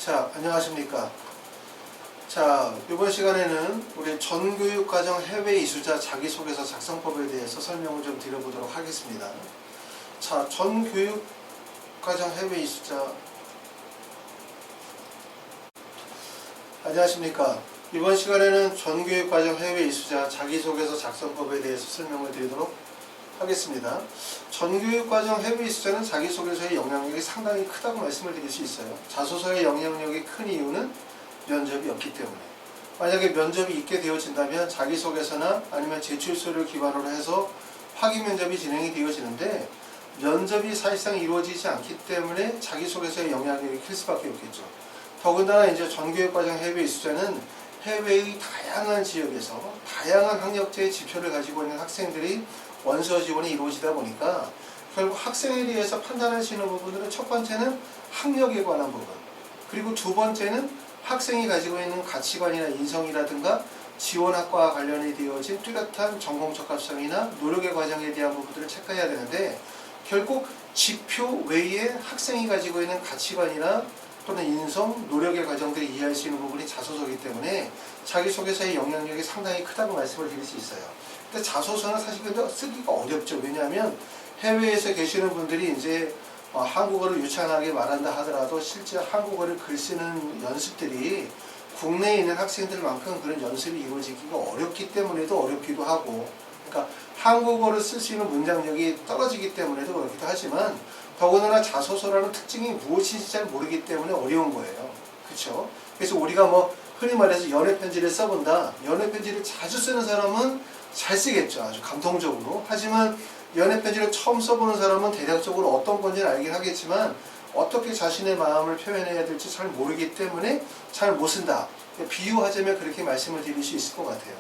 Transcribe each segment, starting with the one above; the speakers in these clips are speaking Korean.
자, 안녕하십니까. 자, 이번 시간에는 우리 전교육과정 해외 이수자 자기소개서 작성법에 대해서 설명을 좀 드려보도록 하겠습니다. 자, 전교육과정 해외 이수자 안녕하십니까. 이번 시간에는 전교육과정 해외 이수자 자기소개서 작성법에 대해서 설명을 드리도록 하겠습니다. 전교육과정 해외 이수자는 자기소개서의 영향력이 상당히 크다고 말씀을 드릴 수 있어요. 자소서의 영향력이 큰 이유는 면접이 없기 때문에. 만약에 면접이 있게 되어진다면 자기소개서나 아니면 제출서를 기반으로 해서 확인 면접이 진행이 되어지는데, 면접이 사실상 이루어지지 않기 때문에 자기소개서의 영향력이 클 수밖에 없겠죠. 더군다나 이제 전교육과정 해외 이수자는 해외의 다양한 지역에서 다양한 학력제의 지표를 가지고 있는 학생들이 원서 지원이 이루어지다 보니까 결국 학생에 대해서 판단할 수 있는 부분들은 첫 번째는 학력에 관한 부분, 그리고 두 번째는 학생이 가지고 있는 가치관이나 인성이라든가 지원학과와 관련이 되어진 뚜렷한 전공 적합성이나 노력의 과정에 대한 부분들을 체크해야 되는데, 결국 지표 외에 학생이 가지고 있는 가치관이나 또는 인성, 노력의 과정들이 이해할 수 있는 부분이 자소서이기 때문에 자기소개서의 영향력이 상당히 크다고 말씀을 드릴 수 있어요. 근데 자소서는 사실 근데 쓰기가 어렵죠. 왜냐하면 해외에서 계시는 분들이 이제 한국어를 유창하게 말한다 하더라도 실제 한국어를 글 쓰는 연습들이 국내에 있는 학생들만큼 그런 연습이 이루어지기가 어렵기 때문에도 어렵기도 하고, 그러니까 한국어를 쓸 수 있는 문장력이 떨어지기 때문에도 그렇기도 하지만, 더군다나 자소서라는 특징이 무엇인지 잘 모르기 때문에 어려운 거예요. 그렇죠? 그래서 우리가 흔히 말해서 연애편지를 써본다. 연애편지를 자주 쓰는 사람은 잘 쓰겠죠. 아주 감동적으로. 하지만 연애편지를 처음 써보는 사람은 대략적으로 어떤 건지는 알긴 하겠지만 어떻게 자신의 마음을 표현해야 될지 잘 모르기 때문에 잘 못 쓴다. 비유하자면 그렇게 말씀을 드릴 수 있을 것 같아요.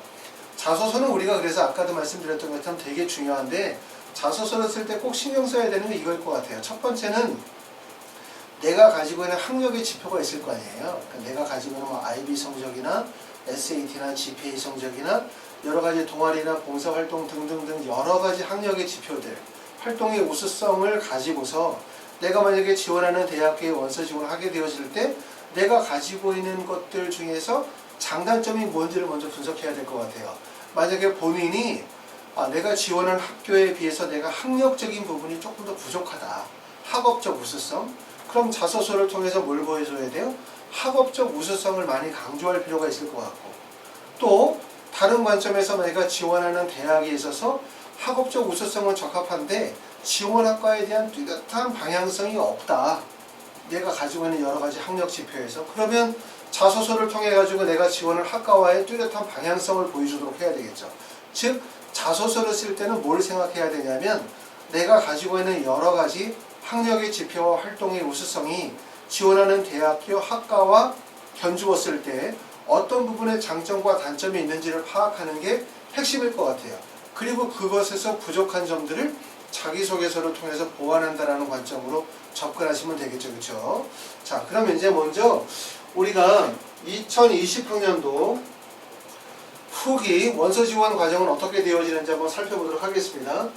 자소서는 우리가 그래서 아까도 말씀드렸던 것처럼 되게 중요한데, 자소서를 쓸 때 꼭 신경 써야 되는 게 이거일 것 같아요. 첫 번째는 내가 가지고 있는 학력의 지표가 있을 거 아니에요. 그러니까 내가 가지고 있는 IB 성적이나 SAT나 GPA 성적이나 여러 가지 동아리나 봉사활동 등등등 여러 가지 학력의 지표들, 활동의 우수성을 가지고서 내가 만약에 지원하는 대학교에 원서 지원을 하게 되어질 때 내가 가지고 있는 것들 중에서 장단점이 뭔지를 먼저 분석해야 될 것 같아요. 만약에 본인이 내가 지원한 학교에 비해서 내가 학력적인 부분이 조금 더 부족하다, 학업적 우수성, 그럼 자소서를 통해서 뭘 보여줘야 돼요? 학업적 우수성을 많이 강조할 필요가 있을 것 같고, 또 다른 관점에서 내가 지원하는 대학에 있어서 학업적 우수성은 적합한데 지원학과에 대한 뚜렷한 방향성이 없다, 내가 가지고 있는 여러 가지 학력 지표에서. 그러면 자소서를 통해 가지고 내가 지원할 학과와의 뚜렷한 방향성을 보여주도록 해야 되겠죠. 즉 자소서를 쓸 때는 뭘 생각해야 되냐면, 내가 가지고 있는 여러 가지 학력의 지표와 활동의 우수성이 지원하는 대학교 학과와 견주었을 때 어떤 부분에 장점과 단점이 있는지를 파악하는 게 핵심일 것 같아요. 그리고 그것에서 부족한 점들을 자기소개서를 통해서 보완한다라는 관점으로 접근하시면 되겠죠. 그렇죠? 자, 그럼 이제 먼저 우리가 2020학년도 후기 원서 지원 과정은 어떻게 되어지는지 한번 살펴보도록 하겠습니다.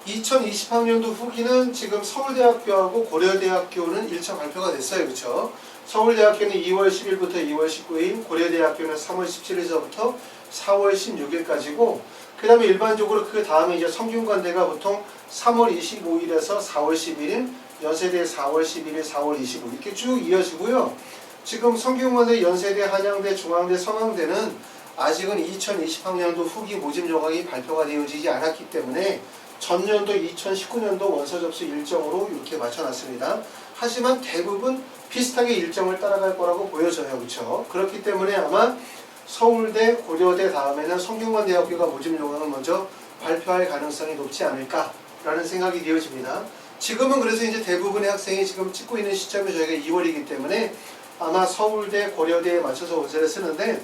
2020학년도 후기는 지금 서울대학교하고 고려대학교는 1차 발표가 됐어요. 그렇죠? 서울대학교는 2월 10일부터 2월 19일, 고려대학교는 3월 17일서부터 4월 16일까지고, 그 다음에 일반적으로 그 다음에 이제 성균관대가 보통 3월 25일에서 4월 11일, 연세대 4월 11일, 4월 25일 이렇게 쭉 이어지고요. 지금 성균관대, 연세대, 한양대, 중앙대, 서강대는 아직은 2020학년도 후기 모집 요강이 발표가 되어지지 않았기 때문에 전년도 2019년도 원서 접수 일정으로 이렇게 맞춰놨습니다. 하지만 대부분 비슷하게 일정을 따라갈 거라고 보여져요. 그렇죠? 그렇기 때문에 아마 서울대, 고려대 다음에는 성균관대학교가 모집 요강을 먼저 발표할 가능성이 높지 않을까라는 생각이 되어집니다. 지금은 그래서 이제 대부분의 학생이 지금 찍고 있는 시점이 저희가 2월이기 때문에 아마 서울대, 고려대에 맞춰서 원서를 쓰는데,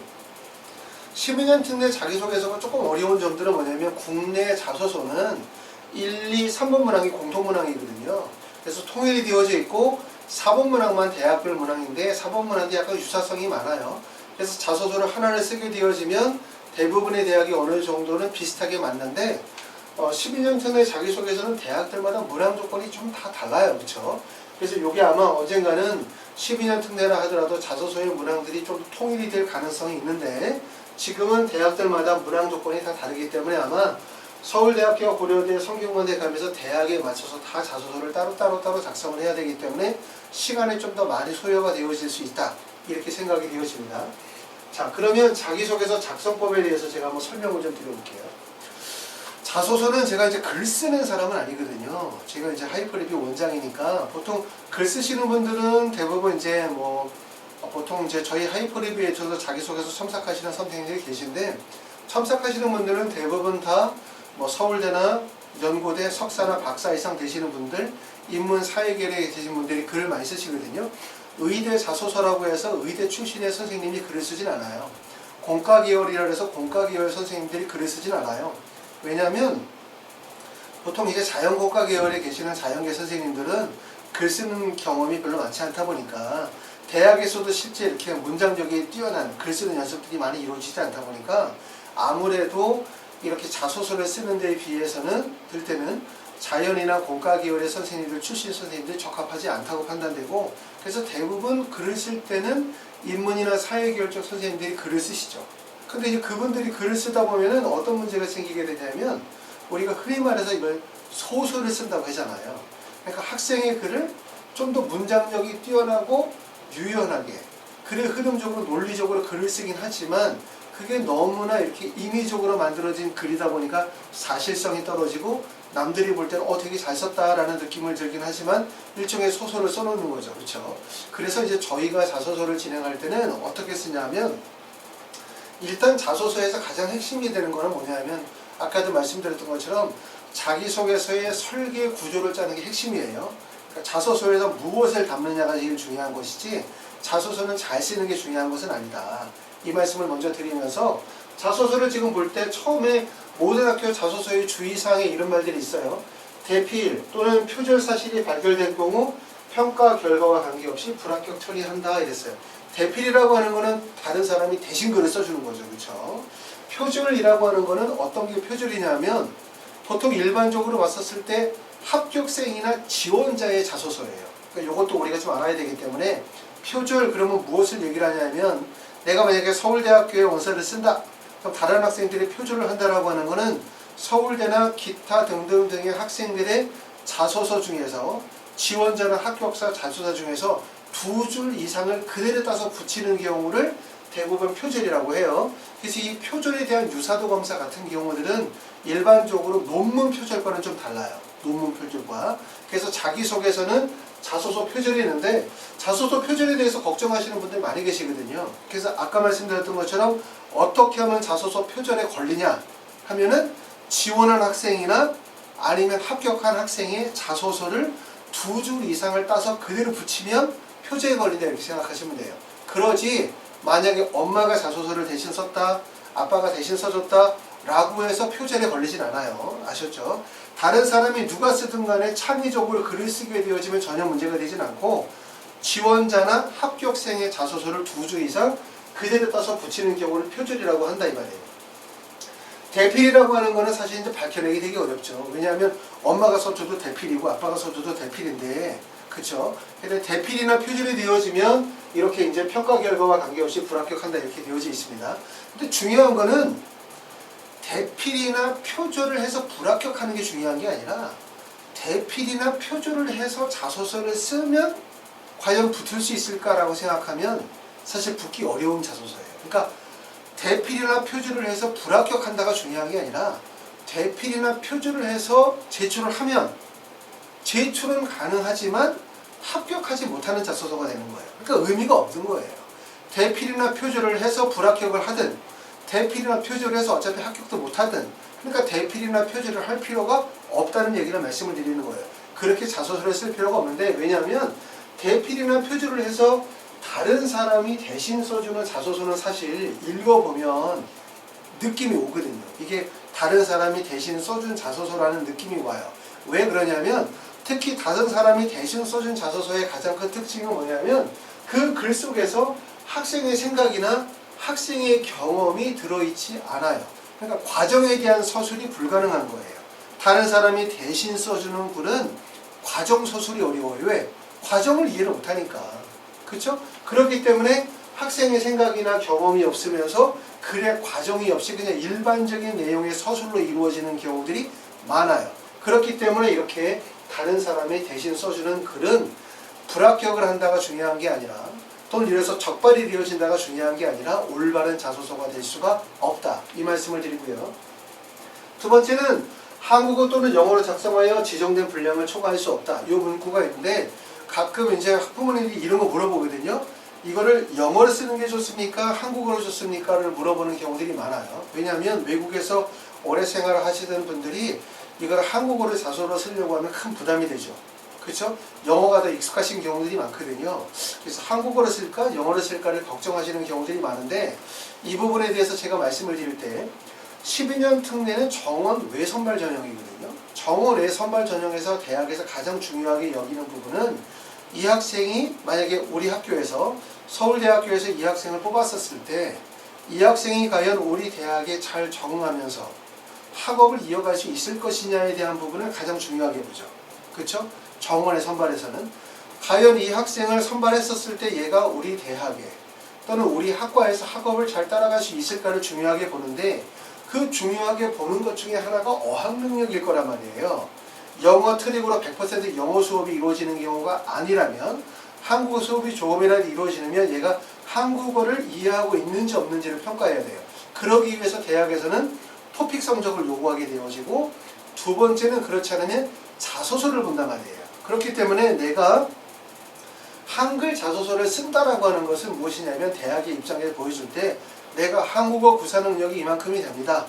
12년 특례 자기소개서가 조금 어려운 점들은 뭐냐면, 국내 자소서는 1, 2, 3번 문항이 공통 문항이거든요. 그래서 통일이 되어져 있고 4번 문항만 대학별 문항인데 4번 문항도 약간 유사성이 많아요. 그래서 자소서를 하나를 쓰게 되어지면 대부분의 대학이 어느 정도는 비슷하게 맞는데, 12년 특례 자기소개서는 대학들마다 문항 조건이 좀 다 달라요. 그렇죠? 그래서 이게 아마 언젠가는 12년 특례라 하더라도 자소서의 문항들이 좀 통일이 될 가능성이 있는데 지금은 대학들마다 문항 조건이 다 다르기 때문에 아마 서울대학교와 고려대, 성균관대 가면서 대학에 맞춰서 다 자소서를 따로 작성을 해야 되기 때문에 시간이 좀 더 많이 소요가 되어질 수 있다. 이렇게 생각이 되어집니다. 자, 그러면 자기소개서 작성법에 대해서 제가 한번 설명을 좀 드려볼게요. 자소서는 제가 이제 글 쓰는 사람은 아니거든요. 제가 이제 하이퍼리뷰 원장이니까 보통 글 쓰시는 분들은 대부분 이제 보통 이제 저희 하이퍼리뷰에 저도 자기소개서 첨삭하시는 선생님들이 계신데 첨삭하시는 분들은 대부분 다 서울대나 연고대 석사나 박사 이상 되시는 분들, 인문 사회계열에 계신 분들이 글을 많이 쓰시거든요. 의대 자소서라고 해서 의대 출신의 선생님이 글을 쓰진 않아요. 공과계열이라 해서 공과계열 선생님들이 글을 쓰진 않아요. 왜냐하면 보통 이제 자연공과 계열에 계시는 자연계 선생님들은 글 쓰는 경험이 별로 많지 않다 보니까 대학에서도 실제 이렇게 문장력이 뛰어난 글 쓰는 연습들이 많이 이루어지지 않다 보니까 아무래도 이렇게 자소서를 쓰는 데에 비해서는 들 때는 자연이나 공과 계열의 선생님들, 출신 선생님들이 적합하지 않다고 판단되고 그래서 대부분 글을 쓸 때는 인문이나 사회계열 쪽 선생님들이 글을 쓰시죠. 근데 이제 그분들이 글을 쓰다 보면은 어떤 문제가 생기게 되냐면 우리가 흔히 말해서 이걸 소설을 쓴다고 하잖아요. 그러니까 학생의 글을 좀 더 문장력이 뛰어나고 유연하게 글의 흐름적으로 논리적으로 글을 쓰긴 하지만 그게 너무나 이렇게 임의적으로 만들어진 글이다 보니까 사실성이 떨어지고 남들이 볼 때는 되게 잘 썼다라는 느낌을 들긴 하지만 일종의 소설을 써놓는 거죠. 그렇죠? 그래서 이제 저희가 자소서를 진행할 때는 어떻게 쓰냐면 일단 자소서에서 가장 핵심이 되는 거는 뭐냐면 아까도 말씀드렸던 것처럼 자기소개서의 설계 구조를 짜는 게 핵심이에요. 그러니까 자소서에서 무엇을 담느냐가 제일 중요한 것이지 자소서는 잘 쓰는 게 중요한 것은 아니다. 이 말씀을 먼저 드리면서 자소서를 지금 볼 때 처음에 모든 학교 자소서의 주의사항에 이런 말들이 있어요. 대필 또는 표절 사실이 발견된 경우 평가 결과와 관계없이 불합격 처리한다 이랬어요. 대필이라고 하는 거는 다른 사람이 대신 글을 써주는 거죠. 그렇죠? 표절이라고 하는 거는 어떤 게 표절이냐면 보통 일반적으로 봤었을 때 합격생이나 지원자의 자소서예요. 그러니까 이것도 우리가 좀 알아야 되기 때문에 표절 그러면 무엇을 얘기를 하냐면 내가 만약에 서울대학교에 원서를 쓴다. 그럼 다른 학생들이 표절을 한다라고 하는 거는 서울대나 기타 등등 등의 학생들의 자소서 중에서 지원자나 합격자 자소서 중에서 2줄 이상을 그대로 따서 붙이는 경우를 대부분 표절이라고 해요. 그래서 이 표절에 대한 유사도 검사 같은 경우들은 일반적으로 논문 표절과는 좀 달라요. 논문 표절과. 그래서 자기소개서는 자소서 표절이 있는데 자소서 표절에 대해서 걱정하시는 분들 많이 계시거든요. 그래서 아까 말씀드렸던 것처럼 어떻게 하면 자소서 표절에 걸리냐 하면은 지원한 학생이나 아니면 합격한 학생의 자소서를 2줄 이상을 따서 그대로 붙이면 표절에 걸린다 이렇게 생각하시면 돼요. 그러지 만약에 엄마가 자소서를 대신 썼다, 아빠가 대신 써줬다 라고 해서 표절에 걸리진 않아요. 아셨죠? 다른 사람이 누가 쓰든 간에 창의적으로 글을 쓰게 되어지면 전혀 문제가 되진 않고 지원자나 합격생의 자소서를 2줄 이상 그대로 따서 붙이는 경우를 표절이라고 한다 이 말이에요. 대필이라고 하는 거는 사실 이제 밝혀내기 되게 어렵죠. 왜냐하면 엄마가 써줘도 대필이고 아빠가 써줘도 대필인데 그쵸? 근데 대필이나 표절이 되어지면 이렇게 이제 평가 결과와 관계없이 불합격한다 이렇게 되어져 있습니다. 근데 중요한 거는 대필이나 표절을 해서 불합격하는 게 중요한 게 아니라 대필이나 표절을 해서 자소서를 쓰면 과연 붙을 수 있을까라고 생각하면 사실 붙기 어려운 자소서예요. 그러니까 대필이나 표절을 해서 불합격한다가 중요한 게 아니라 대필이나 표절을 해서 제출을 하면 제출은 가능하지만 합격하지 못하는 자소서가 되는 거예요. 그러니까 의미가 없는 거예요. 대필이나 표절을 해서 불합격을 하든 대필이나 표절을 해서 어차피 합격도 못하든 그러니까 대필이나 표절을 할 필요가 없다는 얘기를 말씀을 드리는 거예요. 그렇게 자소서를 쓸 필요가 없는데 왜냐하면 대필이나 표절을 해서 다른 사람이 대신 써주는 자소서는 사실 읽어보면 느낌이 오거든요. 이게 다른 사람이 대신 써준 자소서라는 느낌이 와요. 왜 그러냐면 특히 다른 사람이 대신 써준 자소서의 가장 큰 특징은 뭐냐면 그 글 속에서 학생의 생각이나 학생의 경험이 들어있지 않아요. 그러니까 과정에 대한 서술이 불가능한 거예요. 다른 사람이 대신 써주는 글은 과정 서술이 어려워요. 왜? 과정을 이해를 못하니까. 그렇죠? 그렇기 때문에 학생의 생각이나 경험이 없으면서 글의 과정이 없이 그냥 일반적인 내용의 서술로 이루어지는 경우들이 많아요. 그렇기 때문에 이렇게 다른 사람이 대신 써주는 글은 불합격을 한다가 중요한 게 아니라, 또는 이래서 적발이 이루어진다가 중요한 게 아니라 올바른 자소서가 될 수가 없다. 이 말씀을 드리고요. 두 번째는 한국어 또는 영어로 작성하여 지정된 분량을 초과할 수 없다. 이 문구가 있는데 가끔 이제 학부모님들이 이런 거 물어보거든요. 이거를 영어로 쓰는 게 좋습니까? 한국어로 좋습니까?를 물어보는 경우들이 많아요. 왜냐하면 외국에서 오래 생활을 하시던 분들이 이걸 한국어로 자소로 쓰려고 하면 큰 부담이 되죠. 그렇죠? 영어가 더 익숙하신 경우들이 많거든요. 그래서 한국어로 쓸까 영어로 쓸까를 걱정하시는 경우들이 많은데 이 부분에 대해서 제가 말씀을 드릴 때 12년 특례는 정원 외선발 전형이거든요. 정원 외선발 전형에서 대학에서 가장 중요하게 여기는 부분은 이 학생이 만약에 우리 학교에서 서울대학교에서 이 학생을 뽑았었을 때 이 학생이 과연 우리 대학에 잘 적응하면서 학업을 이어갈 수 있을 것이냐에 대한 부분을 가장 중요하게 보죠. 그렇죠? 정원의 선발에서는 과연 이 학생을 선발했었을 때 얘가 우리 대학에 또는 우리 학과에서 학업을 잘 따라갈 수 있을까를 중요하게 보는데 그 중요하게 보는 것 중에 하나가 어학 능력일 거란 말이에요. 영어 트랙으로 100% 영어 수업이 이루어지는 경우가 아니라면 한국어 수업이 조금이라도 이루어지면 얘가 한국어를 이해하고 있는지 없는지를 평가해야 돼요. 그러기 위해서 대학에서는 토픽 성적을 요구하게 되어지고 두 번째는 그렇지 않으면 자소서를 본단 말이에요. 그렇기 때문에 내가 한글 자소서를 쓴다라고 하는 것은 무엇이냐면 대학의 입장에서 보여줄 때 내가 한국어 구사 능력이 이만큼이 됩니다.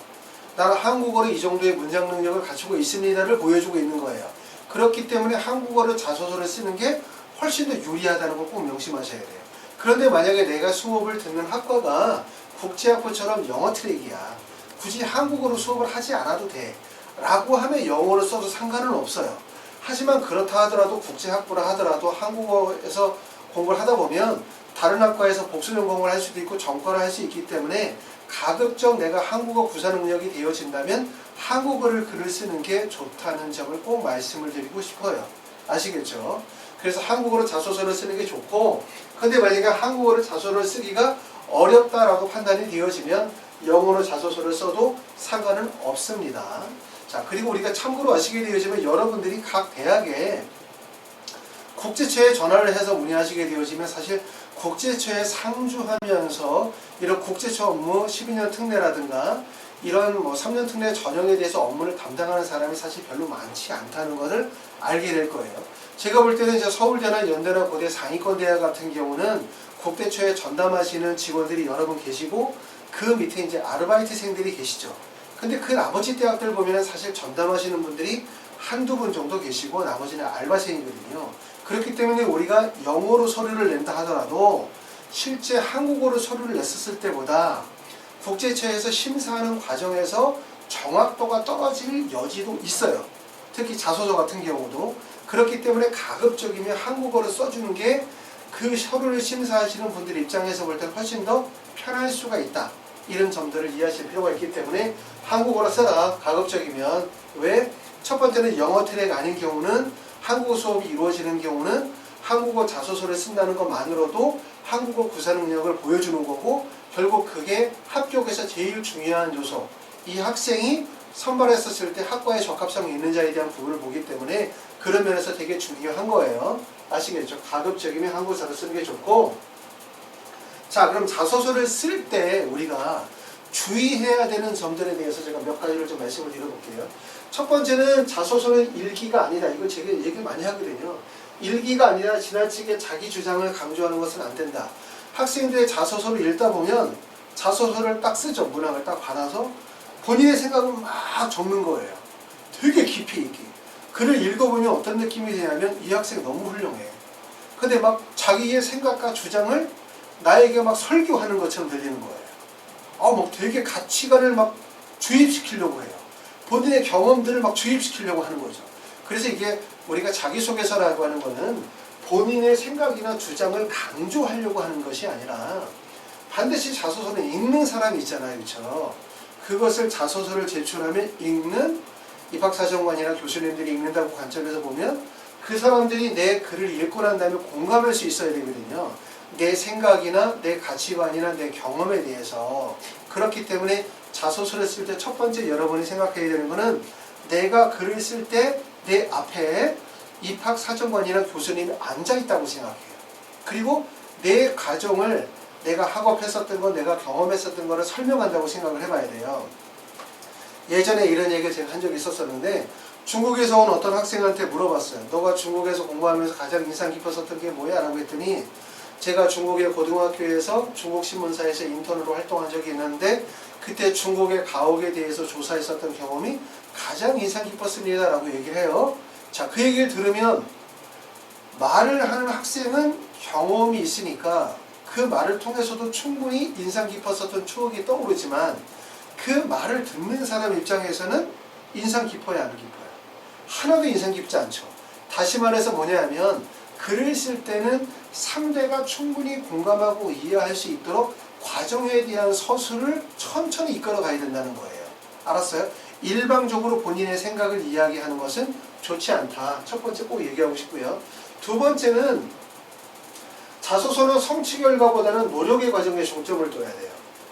나는 한국어로 이 정도의 문장 능력을 갖추고 있습니다를 보여주고 있는 거예요. 그렇기 때문에 한국어로 자소서를 쓰는 게 훨씬 더 유리하다는 걸 꼭 명심하셔야 돼요. 그런데 만약에 내가 수업을 듣는 학과가 국제학부처럼 영어 트랙이야. 굳이 한국어로 수업을 하지 않아도 돼. 라고 하면 영어로 써도 상관은 없어요. 하지만 그렇다 하더라도 국제학부라 하더라도 한국어에서 공부를 하다 보면 다른 학과에서 복수 전공을 할 수도 있고 전과를 할 수 있기 때문에 가급적 내가 한국어 구사 능력이 되어진다면 한국어를 글을 쓰는 게 좋다는 점을 꼭 말씀을 드리고 싶어요. 아시겠죠? 그래서 한국어로 자소서를 쓰는 게 좋고, 근데 만약에 한국어로 자소서를 쓰기가 어렵다라고 판단이 되어지면 영어로 자소서를 써도 상관은 없습니다. 자, 그리고 우리가 참고로 아시게 되어지면 여러분들이 각 대학에 국제처에 전화를 해서 문의하시게 되어지면 사실 국제처에 상주하면서 이런 국제처 업무 12년 특례라든가 이런 3년 특례 전형에 대해서 업무를 담당하는 사람이 사실 별로 많지 않다는 것을 알게 될 거예요. 제가 볼 때는 이제 서울대나 연대나 고대 상위권 대학 같은 경우는 국대처에 전담하시는 직원들이 여러 분 계시고 그 밑에 이제 아르바이트생들이 계시죠. 근데 그 나머지 대학들 보면 사실 전담하시는 분들이 한두 분 정도 계시고 나머지는 알바생이거든요. 그렇기 때문에 우리가 영어로 서류를 낸다 하더라도 실제 한국어로 서류를 냈었을 때보다 국제처에서 심사하는 과정에서 정확도가 떨어질 여지도 있어요. 특히 자소서 같은 경우도. 그렇기 때문에 가급적이면 한국어로 써주는 게 그 서류를 심사하시는 분들 입장에서 볼 때는 훨씬 더 편할 수가 있다. 이런 점들을 이해하실 필요가 있기 때문에 한국어로 써라. 가급적이면. 왜? 첫 번째는 영어 트랙 아닌 경우는 한국어 수업이 이루어지는 경우는 한국어 자소서를 쓴다는 것만으로도 한국어 구사 능력을 보여주는 거고 결국 그게 합격에서 제일 중요한 요소. 이 학생이 선발했었을 때 학과에 적합성이 있는지에 대한 부분을 보기 때문에 그런 면에서 되게 중요한 거예요. 아시겠죠? 가급적이면 한국어로 쓰는 게 좋고, 자, 그럼 자소서를 쓸 때 우리가 주의해야 되는 점들에 대해서 제가 몇 가지를 좀 말씀을 드려볼게요. 첫 번째는 자소서는 일기가 아니다. 이거 제가 얘기를 많이 하거든요. 일기가 아니라 지나치게 자기 주장을 강조하는 것은 안 된다. 학생들의 자소서를 읽다 보면 자소서를 딱 쓰죠. 문항을 딱 받아서 본인의 생각을 막 적는 거예요. 되게 깊이 있게. 글을 읽어보면 어떤 느낌이 드냐면 이 학생 너무 훌륭해. 근데 막 자기의 생각과 주장을 나에게 막 설교하는 것처럼 들리는 거예요. 막 되게 가치관을 막 주입시키려고 해요. 본인의 경험들을 막 주입시키려고 하는 거죠. 그래서 이게 우리가 자기소개서라고 하는 거는 본인의 생각이나 주장을 강조하려고 하는 것이 아니라 반드시 자소서는 읽는 사람이 있잖아요. 그렇죠? 그것을 자소서를 제출하면 읽는 입학사정관이나 교수님들이 읽는다고 관점에서 보면 그 사람들이 내 글을 읽고 난 다음에 공감할 수 있어야 되거든요. 내 생각이나 내 가치관이나 내 경험에 대해서. 그렇기 때문에 자소서를 쓸 때 첫 번째 여러분이 생각해야 되는 거는 내가 글을 쓸 때 내 앞에 입학사정관이나 교수님이 앉아있다고 생각해요. 그리고 내 가정을 내가 학업했었던 거, 내가 경험했었던 거를 설명한다고 생각을 해봐야 돼요. 예전에 이런 얘기를 제가 한 적이 있었었는데 중국에서 온 어떤 학생한테 물어봤어요. 너가 중국에서 공부하면서 가장 인상 깊었었던 게 뭐야? 라고 했더니 제가 중국의 고등학교에서 중국신문사에서 인턴으로 활동한 적이 있는데 그때 중국의 가옥에 대해서 조사했었던 경험이 가장 인상 깊었습니다. 라고 얘기를 해요. 자, 그 얘기를 들으면 말을 하는 학생은 경험이 있으니까 그 말을 통해서도 충분히 인상 깊었었던 추억이 떠오르지만 그 말을 듣는 사람 입장에서는 인상 깊어야 안 깊어요? 하나도 인상 깊지 않죠. 다시 말해서 뭐냐면 글을 쓸 때는 상대가 충분히 공감하고 이해할 수 있도록 과정에 대한 서술을 천천히 이끌어 가야 된다는 거예요. 알았어요? 일방적으로 본인의 생각을 이야기하는 것은 좋지 않다. 첫 번째 꼭 얘기하고 싶고요. 두 번째는 자소서는 성취 결과보다는 노력의 과정에 중점을 둬야 돼요.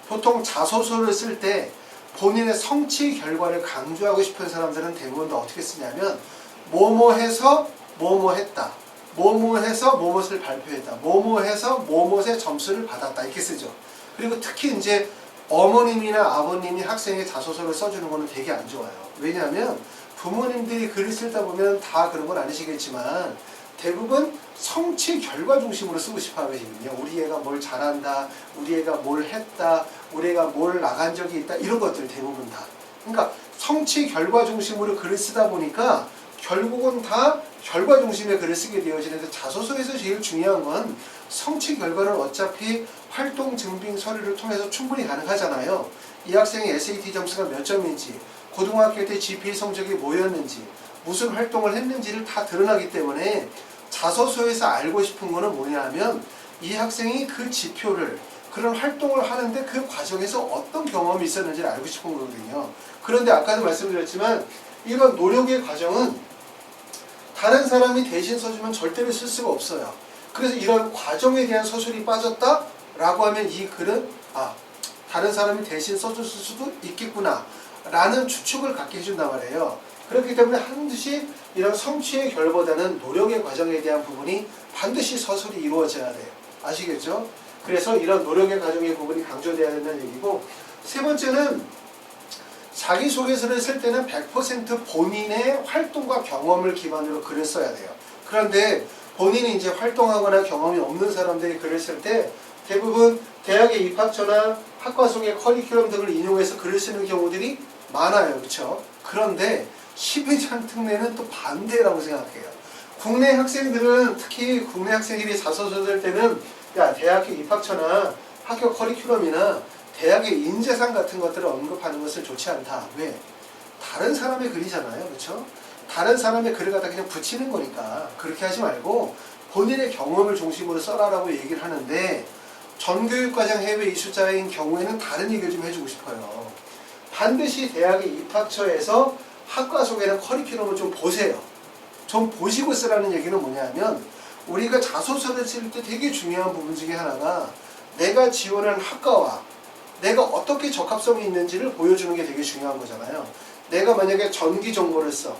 보통 자소서를 쓸 때 본인의 성취 결과를 강조하고 싶은 사람들은 대부분 다 어떻게 쓰냐면 뭐뭐해서 뭐뭐했다, 뭐뭐해서 뭐뭇을 발표했다, 뭐뭐해서 뭐뭇의 점수를 받았다 이렇게 쓰죠. 그리고 특히 이제 어머님이나 아버님이 학생의 자소서를 써주는 거는 되게 안 좋아요. 왜냐하면 부모님들이 글을 쓰다 보면 다 그런 건 아니시겠지만 대부분 성취 결과 중심으로 쓰고 싶어 하거든요. 우리 애가 뭘 잘한다, 우리 애가 뭘 했다, 우리 애가 뭘 나간 적이 있다, 이런 것들 대부분 다. 그러니까 성취 결과 중심으로 글을 쓰다 보니까 결국은 다 결과 중심의 글을 쓰게 되어지는데 자소서에서 제일 중요한 건 성취 결과는 어차피 활동 증빙 서류를 통해서 충분히 가능하잖아요. 이 학생의 SAT 점수가 몇 점인지, 고등학교 때 GPA 성적이 뭐였는지, 무슨 활동을 했는지를 다 드러나기 때문에 자소서에서 알고 싶은 거는 뭐냐 하면 이 학생이 그 지표를, 그런 활동을 하는데 그 과정에서 어떤 경험이 있었는지를 알고 싶은 거거든요. 그런데 아까도 말씀드렸지만 이런 노력의 과정은 다른 사람이 대신 써주면 절대로 쓸 수가 없어요. 그래서 이런 과정에 대한 서술이 빠졌다 라고 하면 이 글은 다른 사람이 대신 써줬을 수도 있겠구나 라는 추측을 갖게 해준단 말이에요. 그렇기 때문에 반드시 이런 성취의 결보다는 노력의 과정에 대한 부분이 반드시 서술이 이루어져야 돼요. 아시겠죠? 그래서 이런 노력의 과정의 부분이 강조돼야 된다는 얘기고, 세 번째는 자기소개서를 쓸 때는 100% 본인의 활동과 경험을 기반으로 글을 써야 돼요. 그런데 본인이 이제 활동하거나 경험이 없는 사람들이 글을 쓸 때 대부분 대학의 입학처나 학과 속의 커리큘럼 등을 인용해서 글을 쓰는 경우들이 많아요. 그렇죠? 그런데 12장 특례는 또 반대라고 생각해요. 국내 학생들은, 특히 국내 학생들이 자소서 쓸 때는 대학교 입학처나 학교 커리큘럼이나 대학의 인재상 같은 것들을 언급하는 것은 좋지 않다. 왜? 다른 사람의 글이잖아요. 그렇죠? 다른 사람의 글을 갖다 그냥 붙이는 거니까 그렇게 하지 말고 본인의 경험을 중심으로 써라라고 얘기를 하는데, 전교육과정 해외 이수자인 경우에는 다른 얘기를 좀 해주고 싶어요. 반드시 대학의 입학처에서 학과 속에는 커리큘럼을 좀 보세요. 좀 보시고 쓰라는 얘기는 뭐냐면, 우리가 자소서를 쓸 때 되게 중요한 부분 중에 하나가 내가 지원한 학과와 내가 어떻게 적합성이 있는지를 보여주는 게 되게 중요한 거잖아요. 내가 만약에 전기 정보를 써,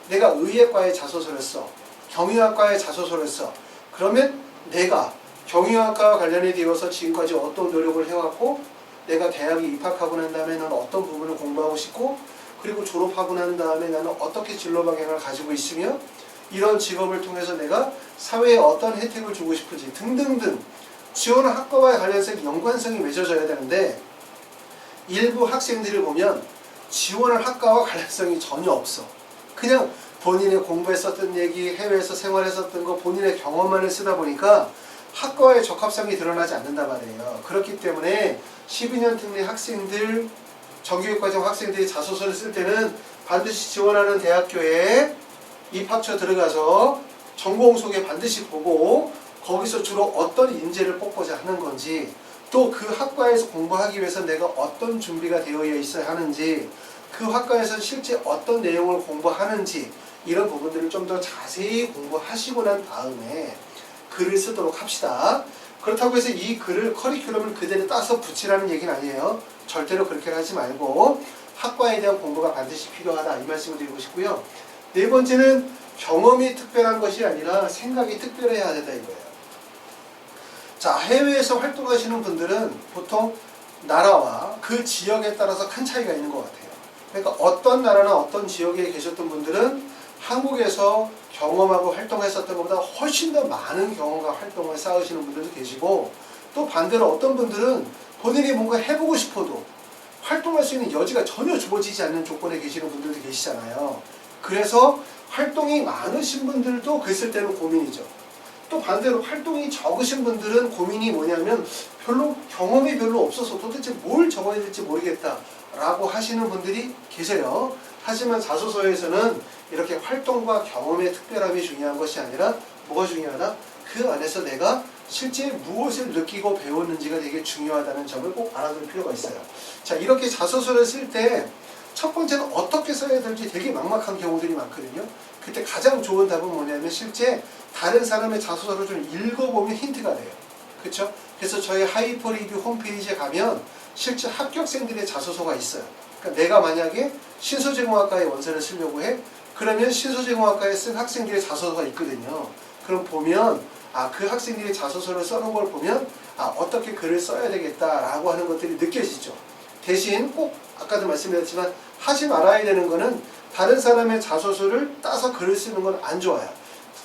내가 의예과에 자소서를 써, 경영학과에 자소서를 써, 그러면 내가 경영학과와 관련이 되어서 지금까지 어떤 노력을 해왔고, 내가 대학에 입학하고 난 다음에 나는 어떤 부분을 공부하고 싶고, 그리고 졸업하고 난 다음에 나는 어떻게 진로 방향을 가지고 있으며 이런 직업을 통해서 내가 사회에 어떤 혜택을 주고 싶은지 등등등 지원 학과와 관련해서 연관성이 맺어져야 되는데, 일부 학생들을 보면 지원할 학과와 관련성이 전혀 없어. 그냥 본인의 공부했었던 얘기, 해외에서 생활했었던 거, 본인의 경험만을 쓰다 보니까 학과의 적합성이 드러나지 않는단 말이에요. 그렇기 때문에 12년 특례 학생들, 정교육과정 학생들이 자소서를 쓸 때는 반드시 지원하는 대학교에 입학처 들어가서 전공 소개 반드시 보고 거기서 주로 어떤 인재를 뽑고자 하는 건지, 또 그 학과에서 공부하기 위해서 내가 어떤 준비가 되어 있어야 하는지, 그 학과에서 실제 어떤 내용을 공부하는지, 이런 부분들을 좀 더 자세히 공부하시고 난 다음에 글을 쓰도록 합시다. 그렇다고 해서 이 글을 커리큘럼을 그대로 따서 붙이라는 얘기는 아니에요. 절대로 그렇게 하지 말고 학과에 대한 공부가 반드시 필요하다 이 말씀을 드리고 싶고요. 네 번째는 경험이 특별한 것이 아니라 생각이 특별해야 된다 이거예요. 자, 해외에서 활동하시는 분들은 보통 나라와 그 지역에 따라서 큰 차이가 있는 것 같아요. 그러니까 어떤 나라나 어떤 지역에 계셨던 분들은 한국에서 경험하고 활동했었던 것보다 훨씬 더 많은 경험과 활동을 쌓으시는 분들도 계시고, 또 반대로 어떤 분들은 본인이 뭔가 해보고 싶어도 활동할 수 있는 여지가 전혀 주어지지 않는 조건에 계시는 분들도 계시잖아요. 그래서 활동이 많으신 분들도 그랬을 때는 고민이죠. 또 반대로 활동이 적으신 분들은 고민이 뭐냐면 경험이 별로 없어서 도대체 뭘 적어야 될지 모르겠다 라고 하시는 분들이 계세요. 하지만 자소서에서는 이렇게 활동과 경험의 특별함이 중요한 것이 아니라 뭐가 중요하다? 그 안에서 내가 실제 무엇을 느끼고 배웠는지가 되게 중요하다는 점을 꼭 알아둘 필요가 있어요. 자, 이렇게 자소서를 쓸 때 첫 번째는 어떻게 써야 될지 되게 막막한 경우들이 많거든요. 그때 가장 좋은 답은 뭐냐면 실제 다른 사람의 자소서를 좀 읽어보면 힌트가 돼요. 그렇죠? 그래서 저희 하이퍼리뷰 홈페이지에 가면 실제 합격생들의 자소서가 있어요. 그러니까 내가 만약에 신소재공학과에 원서를 쓰려고 해, 그러면 신소재공학과에 쓴 학생들의 자소서가 있거든요. 그럼 보면 그 학생들이 자소서를 써놓은 걸 보면 어떻게 글을 써야 되겠다라고 하는 것들이 느껴지죠. 대신 꼭 아까도 말씀드렸지만 하지 말아야 되는 거는 다른 사람의 자소서를 따서 글을 쓰는 건 안 좋아요.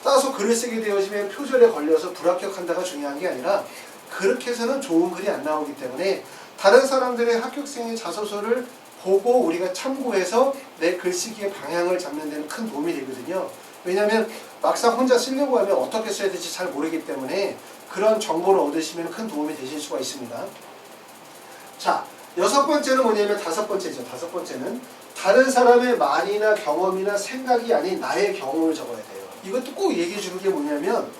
따서 글을 쓰게 되어지면 표절에 걸려서 불합격한다가 중요한 게 아니라 그렇게 해서는 좋은 글이 안 나오기 때문에 다른 사람들의 합격생의 자소서를 보고 우리가 참고해서 내 글쓰기의 방향을 잡는 데는 큰 도움이 되거든요. 왜냐하면 막상 혼자 쓰려고 하면 어떻게 써야 될지 잘 모르기 때문에 그런 정보를 얻으시면 큰 도움이 되실 수가 있습니다. 자, 여섯 번째는 뭐냐면 다섯 번째죠. 다섯 번째는 다른 사람의 말이나 경험이나 생각이 아닌 나의 경험을 적어야 돼요. 이것도 꼭 얘기해 주는 게 뭐냐면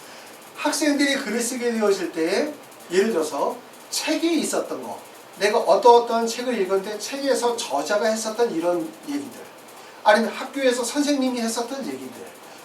학생들이 글을 쓰게 되어질 때 예를 들어서 책에 있었던 거, 내가 어떤 책을 읽었는데 책에서 저자가 했었던 이런 얘기들, 아니면 학교에서 선생님이 했었던 얘기들,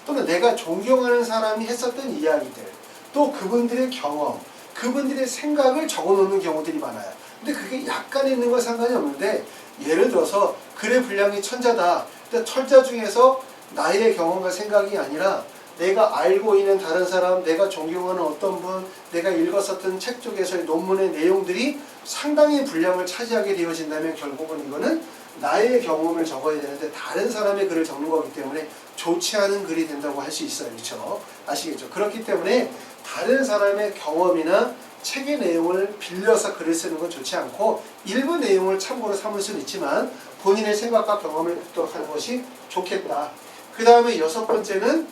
또는 내가 존경하는 사람이 했었던 이야기들, 또 그분들의 경험, 그분들의 생각을 적어놓는 경우들이 많아요. 근데 그게 약간 있는 건 상관이 없는데, 예를 들어서 글의 분량이 천자다. 근데 철자 중에서 나의 경험과 생각이 아니라 내가 알고 있는 다른 사람, 내가 존경하는 어떤 분, 내가 읽었었던 책 쪽에서의 논문의 내용들이 상당히 분량을 차지하게 되어진다면 결국은 이거는 나의 경험을 적어야 되는데 다른 사람의 글을 적는 거기 때문에 좋지 않은 글이 된다고 할 수 있어요. 그렇죠? 아시겠죠? 그렇기 때문에 다른 사람의 경험이나 책의 내용을 빌려서 글을 쓰는 건 좋지 않고 일부 내용을 참고로 삼을 수는 있지만 본인의 생각과 경험을 뵙도록 하는 것이 좋겠다. 그 다음에 여섯 번째는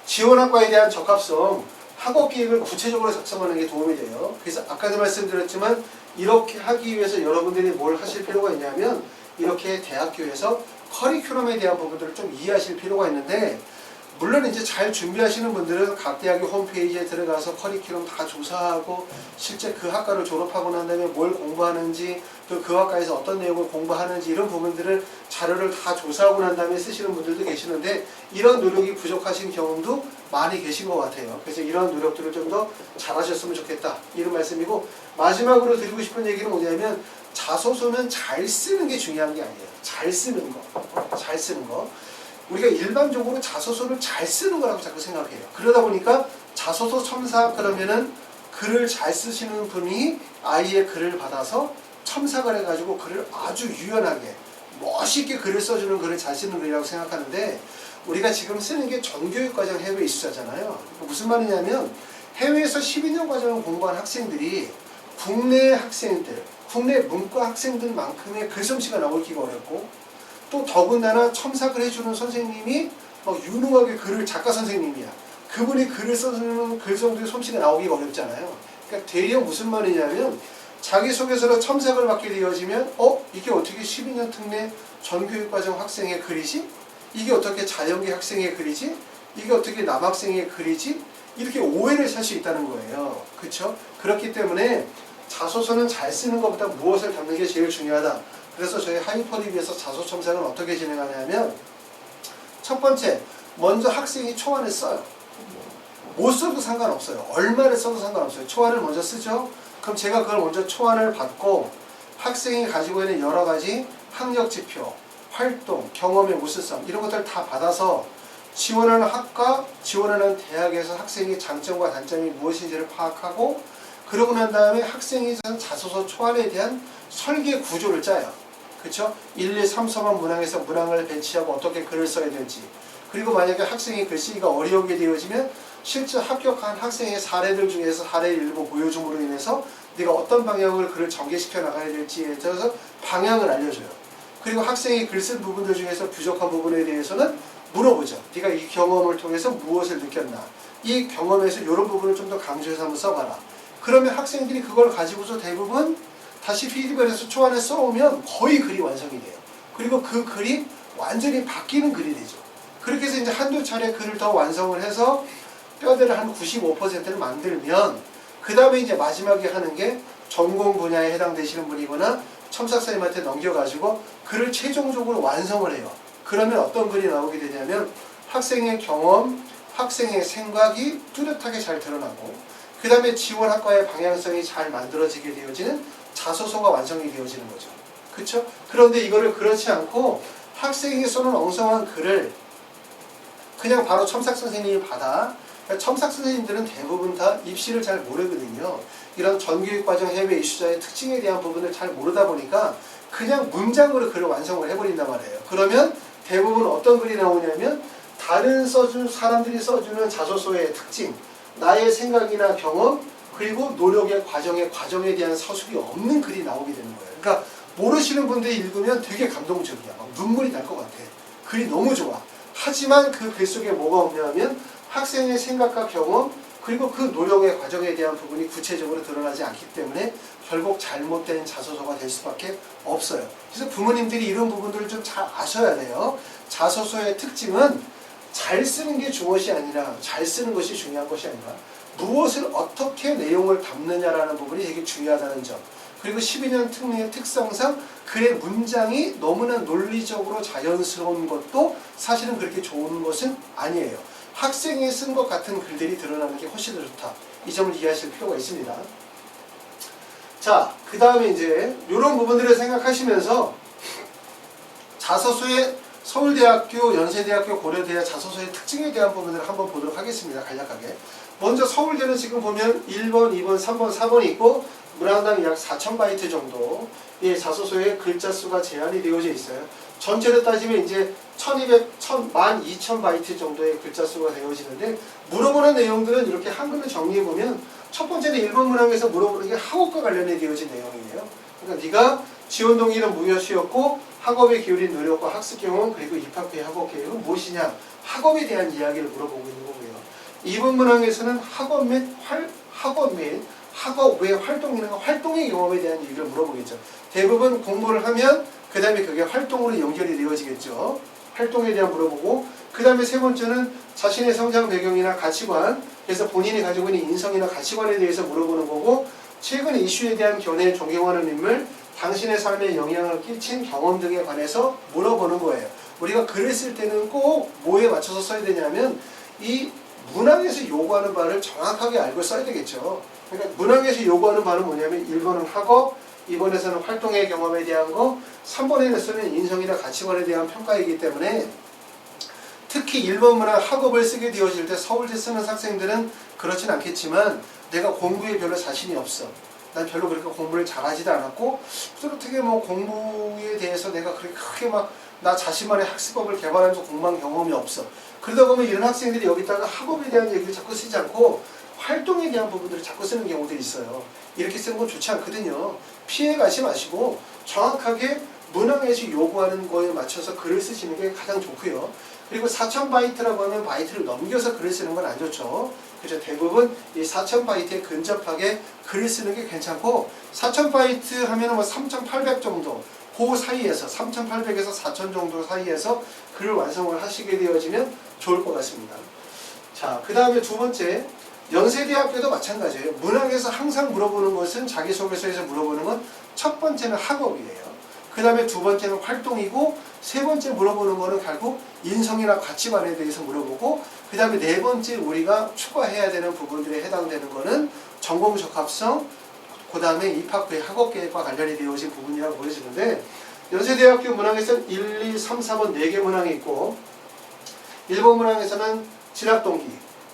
지원학과에 대한 적합성, 학업 기획을 구체적으로 작성하는 게 도움이 돼요. 그래서 아까도 말씀드렸지만 이렇게 하기 위해서 여러분들이 뭘 하실 필요가 있냐면 이렇게 대학교에서 커리큘럼에 대한 부분들을 좀 이해하실 필요가 있는데, 물론 이제 잘 준비하시는 분들은 각 대학의 홈페이지에 들어가서 커리큘럼 다 조사하고 실제 그 학과를 졸업하고 난 다음에 뭘 공부하는지, 또 그 학과에서 어떤 내용을 공부하는지 이런 부분들을 자료를 다 조사하고 난 다음에 쓰시는 분들도 계시는데 이런 노력이 부족하신 경험도 많이 계신 것 같아요. 그래서 이런 노력들을 좀 더 잘하셨으면 좋겠다 이런 말씀이고, 마지막으로 드리고 싶은 얘기는 뭐냐면 자소서는 잘 쓰는 게 중요한 게 아니에요. 잘 쓰는 거. 잘 쓰는 거. 우리가 일반적으로 자소서를 잘 쓰는 거라고 자꾸 생각해요. 그러다 보니까 자소서 첨사 그러면은 글을 잘 쓰시는 분이 아이의 글을 받아서 첨삭을 해가지고 글을 아주 유연하게 멋있게 글을 써주는 글을 잘 쓰는 글이라고 생각하는데, 우리가 지금 쓰는 게 전교육과정 해외 이수자잖아요. 무슨 말이냐면 해외에서 12년 과정을 공부한 학생들이 국내 학생들, 국내 문과 학생들만큼의 글솜씨가 나오기가 어렵고, 또 더군다나 첨삭을 해주는 선생님이 유능하게 글을 작가 선생님이야. 그분이 글을 써주는 글 정도의 솜씨가 나오기가 어렵잖아요. 그러니까 대략 무슨 말이냐면 자기소개서로 첨삭을 받게 되어지면 이게 어떻게 12년 특례 전교육과정 학생의 글이지? 이게 어떻게 자연계 학생의 글이지? 이게 어떻게 남학생의 글이지? 이렇게 오해를 살 수 있다는 거예요. 그렇죠? 그렇기 때문에 자소서는 잘 쓰는 것보다 무엇을 담는 게 제일 중요하다. 그래서 저희 하이퍼리뷰에서 자소 첨삭은 어떻게 진행하냐면, 첫 번째, 먼저 학생이 초안을 써요. 못 써도 상관없어요. 얼마를 써도 상관없어요. 초안을 먼저 쓰죠. 그럼 제가 그걸 먼저 초안을 받고 학생이 가지고 있는 여러 가지 학력 지표, 활동, 경험의 우수성 이런 것들을 다 받아서 지원하는 학과, 지원하는 대학에서 학생의 장점과 단점이 무엇인지를 파악하고 그러고 난 다음에 학생이 자소서 초안에 대한 설계 구조를 짜요. 그렇죠? 1, 2, 3, 4번 문항에서 문항을 배치하고 어떻게 글을 써야 될지 그리고 만약에 학생이 글쓰기가 어려우게 되어지면 실제 합격한 학생의 사례들 중에서 사례를 일부 보여줌으로 인해서 네가 어떤 방향을 글을 전개시켜 나가야 될지에 따라서 방향을 알려줘요. 그리고 학생이 글 쓴 부분들 중에서 부족한 부분에 대해서는 물어보죠. 네가 이 경험을 통해서 무엇을 느꼈나? 이 경험에서 이런 부분을 좀 더 강조해서 한번 써봐라. 그러면 학생들이 그걸 가지고서 대부분 다시 피드백에서 초안에 써오면 거의 글이 완성이 돼요. 그리고 그 글이 완전히 바뀌는 글이 되죠. 그렇게 해서 이제 한두 차례 글을 더 완성을 해서 뼈대를 한 95%를 만들면 그 다음에 이제 마지막에 하는 게 전공 분야에 해당되시는 분이거나 첨삭선생님한테 넘겨가지고 글을 최종적으로 완성을 해요. 그러면 어떤 글이 나오게 되냐면 학생의 경험, 학생의 생각이 뚜렷하게 잘 드러나고 그 다음에 지원학과의 방향성이 잘 만들어지게 되어지는 자소서가 완성이 되어지는 거죠. 그렇죠? 그런데 이거를 그렇지 않고 학생이 써놓은 엉성한 글을 그냥 바로 첨삭선생님이 받아 첨삭선생님들은 대부분 다 입시를 잘 모르거든요. 이런 전교육과정 해외 이슈자의 특징에 대한 부분을 잘 모르다 보니까 그냥 문장으로 글을 완성을 해버린단 말이에요. 그러면 대부분 어떤 글이 나오냐면 다른 사람들이 써주는 자소서의 특징, 나의 생각이나 경험, 그리고 노력의 과정에 대한 서술이 없는 글이 나오게 되는 거예요. 그러니까 모르시는 분들이 읽으면 되게 감동적이야. 막 눈물이 날 것 같아. 글이 너무 좋아. 하지만 그 글 속에 뭐가 없냐면 학생의 생각과 경험, 그리고 그 노력의 과정에 대한 부분이 구체적으로 드러나지 않기 때문에 결국 잘못된 자소서가 될 수밖에 없어요. 그래서 부모님들이 이런 부분들을 좀 잘 아셔야 돼요. 자소서의 특징은 잘 쓰는 게 중요시 아니라 잘 쓰는 것이 중요한 것이 아니라 무엇을 어떻게 내용을 담느냐라는 부분이 되게 중요하다는 점. 그리고 12년 특례의 특성상 글의 문장이 너무나 논리적으로 자연스러운 것도 사실은 그렇게 좋은 것은 아니에요. 학생이 쓴 것 같은 글들이 드러나는 게 훨씬 더 좋다. 이 점을 이해하실 필요가 있습니다. 자, 그 다음에 이제 이런 부분들을 생각하시면서 자소서의 서울대학교, 연세대학교, 고려대학 자소서의 특징에 대한 부분들을 한번 보도록 하겠습니다. 간략하게. 먼저 서울대는 지금 보면 1번, 2번, 3번, 4번이 있고 문항당 약 4,000바이트 정도 의 자소서의 글자 수가 제한이 되어져 있어요. 전체로 따지면 이제 12,000바이트 정도의 글자 수가 되어지는데 물어보는 내용들은 이렇게 한글로 정리해보면 첫 번째는 1번 문항에서 물어보는 게 학업과 관련해 되어진 내용이에요. 그러니까 네가 지원 동기는 무엇이었고 학업에 기울인 노력과 학습 경험 그리고 입학 후의 학업 계획은 무엇이냐 학업에 대한 이야기를 물어보고 있는 거고요. 2번 문항에서는 학업 외 활동이나 활동의 경험에 대한 얘기를 물어보겠죠. 대부분 공부를 하면 그 다음에 그게 활동으로 연결이 되어지겠죠. 활동에 대한 물어보고 그 다음에 세 번째는 자신의 성장 배경이나 가치관 그래서 본인이 가지고 있는 인성이나 가치관에 대해서 물어보는 거고 최근 이슈에 대한 견해 존경하는 인물 당신의 삶에 영향을 끼친 경험 등에 관해서 물어보는 거예요. 우리가 글을 쓸 때는 꼭 뭐에 맞춰서 써야 되냐면 이 문항에서 요구하는 바를 정확하게 알고 써야 되겠죠. 그러니까 문항에서 요구하는 바는 뭐냐면 1번은 학업, 2번에서는 활동의 경험에 대한 거, 3번에서는 인성이나 가치관에 대한 평가이기 때문에 특히 1번 문항 학업을 쓰게 되어질 때 서울대 쓰는 학생들은 그렇진 않겠지만 내가 공부에 별로 자신이 없어. 난 별로 그렇게 공부를 잘하지도 않았고 어떻게 뭐 공부에 대해서 내가 그렇게 크게 막 나 자신만의 학습법을 개발하면서 공부한 경험이 없어. 그러다 보면 이런 학생들이 여기다가 학업에 대한 얘기를 자꾸 쓰지 않고 활동에 대한 부분들을 자꾸 쓰는 경우들이 있어요. 이렇게 쓰는 건 좋지 않거든요. 피해가지 마시고 정확하게 문항에서 요구하는 거에 맞춰서 글을 쓰시는 게 가장 좋고요. 그리고 4,000바이트라고 하면 바이트를 넘겨서 글을 쓰는 건 안 좋죠. 그래서 대부분 이 4,000바이트에 근접하게 글을 쓰는 게 괜찮고 4,000바이트 하면 뭐 3,800 정도 그 사이에서 3,800에서 4,000 정도 사이에서 글을 완성을 하시게 되어지면 좋을 것 같습니다. 자, 그 다음에 두 번째 연세대학교도 마찬가지예요. 문항에서 항상 물어보는 것은 자기소개서에서 물어보는 건 첫 번째는 학업이에요. 그 다음에 두 번째는 활동이고, 세 번째 물어보는 거는 결국 인성이나 가치관에 대해서 물어보고, 그 다음에 네 번째 우리가 추가해야 되는 부분들에 해당되는 거는 전공 적합성, 그 다음에 입학 후의 학업 계획과 관련이 되어진 부분이라고 보여지는데, 연세대학교 문항에서는 1, 2, 3, 4번 4개 문항이 있고, 1번 문항에서는 진학동기,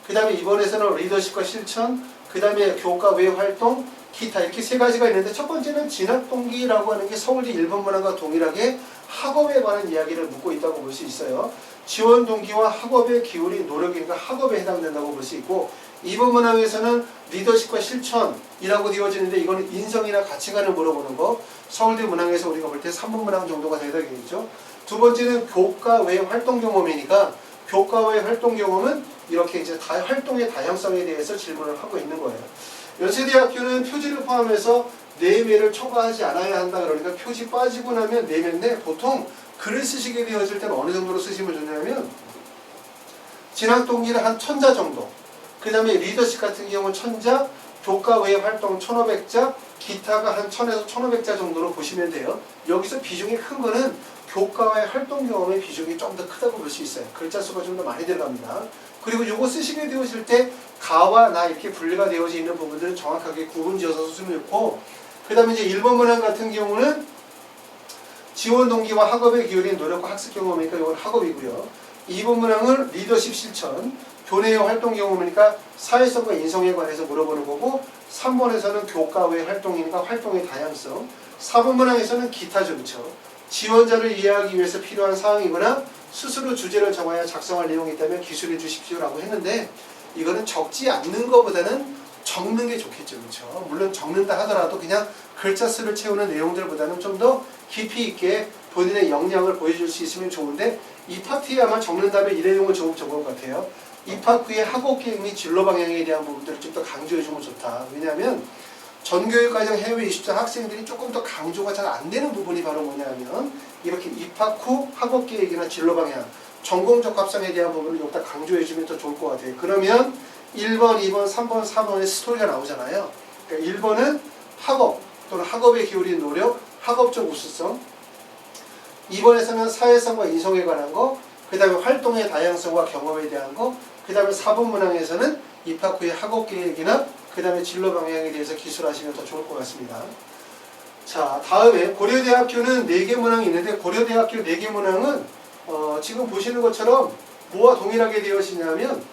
그 다음에 2번에서는 리더십과 실천, 그 다음에 교과 외 활동, 기타, 이렇게 세 가지가 있는데, 첫 번째는 진학동기라고 하는 게 서울대 1번 문항과 동일하게 학업에 관한 이야기를 묻고 있다고 볼 수 있어요. 지원 동기와 학업에 기울인 노력이니까 학업에 해당된다고 볼 수 있고, 2번 문항에서는 리더십과 실천이라고 되어지는데, 이거는 인성이나 가치관을 물어보는 거, 서울대 문항에서 우리가 볼 때 3번 문항 정도가 되겠죠. 두 번째는 교과 외 활동 경험이니까, 교과 외 활동 경험은 이렇게 이제 활동의 다양성에 대해서 질문을 하고 있는 거예요. 연세대학교는 표지를 포함해서 내외를 초과하지 않아야 한다. 그러니까 표지 빠지고 나면 내외인데, 보통 글을 쓰시게 되어질 때는 어느 정도로 쓰시면 좋냐면, 진학동기를 한 1000자 정도, 그 다음에 리더십 같은 경우는 1000자, 교과 외 활동 1500자, 기타가 한 1000에서 1500자 정도로 보시면 돼요. 여기서 비중이 큰 거는 교과외 활동 경험의 비중이 좀 더 크다고 볼 수 있어요. 글자 수가 좀 더 많이 들어갑니다. 그리고 요거 쓰시게 되어질 때 가와 나 이렇게 분리가 되어져 있는 부분들은 정확하게 구분지어서 쓰시면 좋고, 그 다음에 이제 1번 문항 같은 경우는 지원 동기와 학업에 기울인 노력과 학습 경험이니까 이건 학업이고요. 2번 문항은 리더십 실천, 교내의 활동 경험이니까 사회성과 인성에 관해서 물어보는 거고, 3번에서는 교과 외 활동이니까 활동의 다양성, 4번 문항에서는 기타죠, 그렇죠? 지원자를 이해하기 위해서 필요한 사항이거나 스스로 주제를 정하여 작성할 내용이 있다면 기술해 주십시오라고 했는데, 이거는 적지 않는 것보다는 적는 게 좋겠죠, 그렇죠? 물론 적는다 하더라도 그냥 글자 수를 채우는 내용들보다는 좀 더 깊이 있게 본인의 역량을 보여줄 수 있으면 좋은데, 이 파트에 아마 적는다면 이 내용을 조금 적은 것 같아요. 입학 후에 학업 계획 및 진로 방향에 대한 부분들을 좀 더 강조해주면 좋다. 왜냐하면 전교육과정 해외 이수자 학생들이 조금 더 강조가 잘 안 되는 부분이 바로 뭐냐면, 이렇게 입학 후 학업 계획이나 진로 방향, 전공 적합성에 대한 부분을 좀 더 강조해주면 더 좋을 것 같아요. 그러면 1번, 2번, 3번, 4번의 스토리가 나오잖아요. 그러니까 1번은 학업 또는 학업에 기울인 노력, 학업적 우수성, 2번에서는 사회성과 인성에 관한 거, 그 다음에 활동의 다양성과 경험에 대한 거, 그 다음에 4번 문항에서는 입학 후의 학업 계획이나 그 다음에 진로 방향에 대해서 기술하시면 더 좋을 것 같습니다. 자, 다음에 고려대학교는 4개 문항이 있는데, 고려대학교 4개 문항은 지금 보시는 것처럼 뭐와 동일하게 되어지냐면,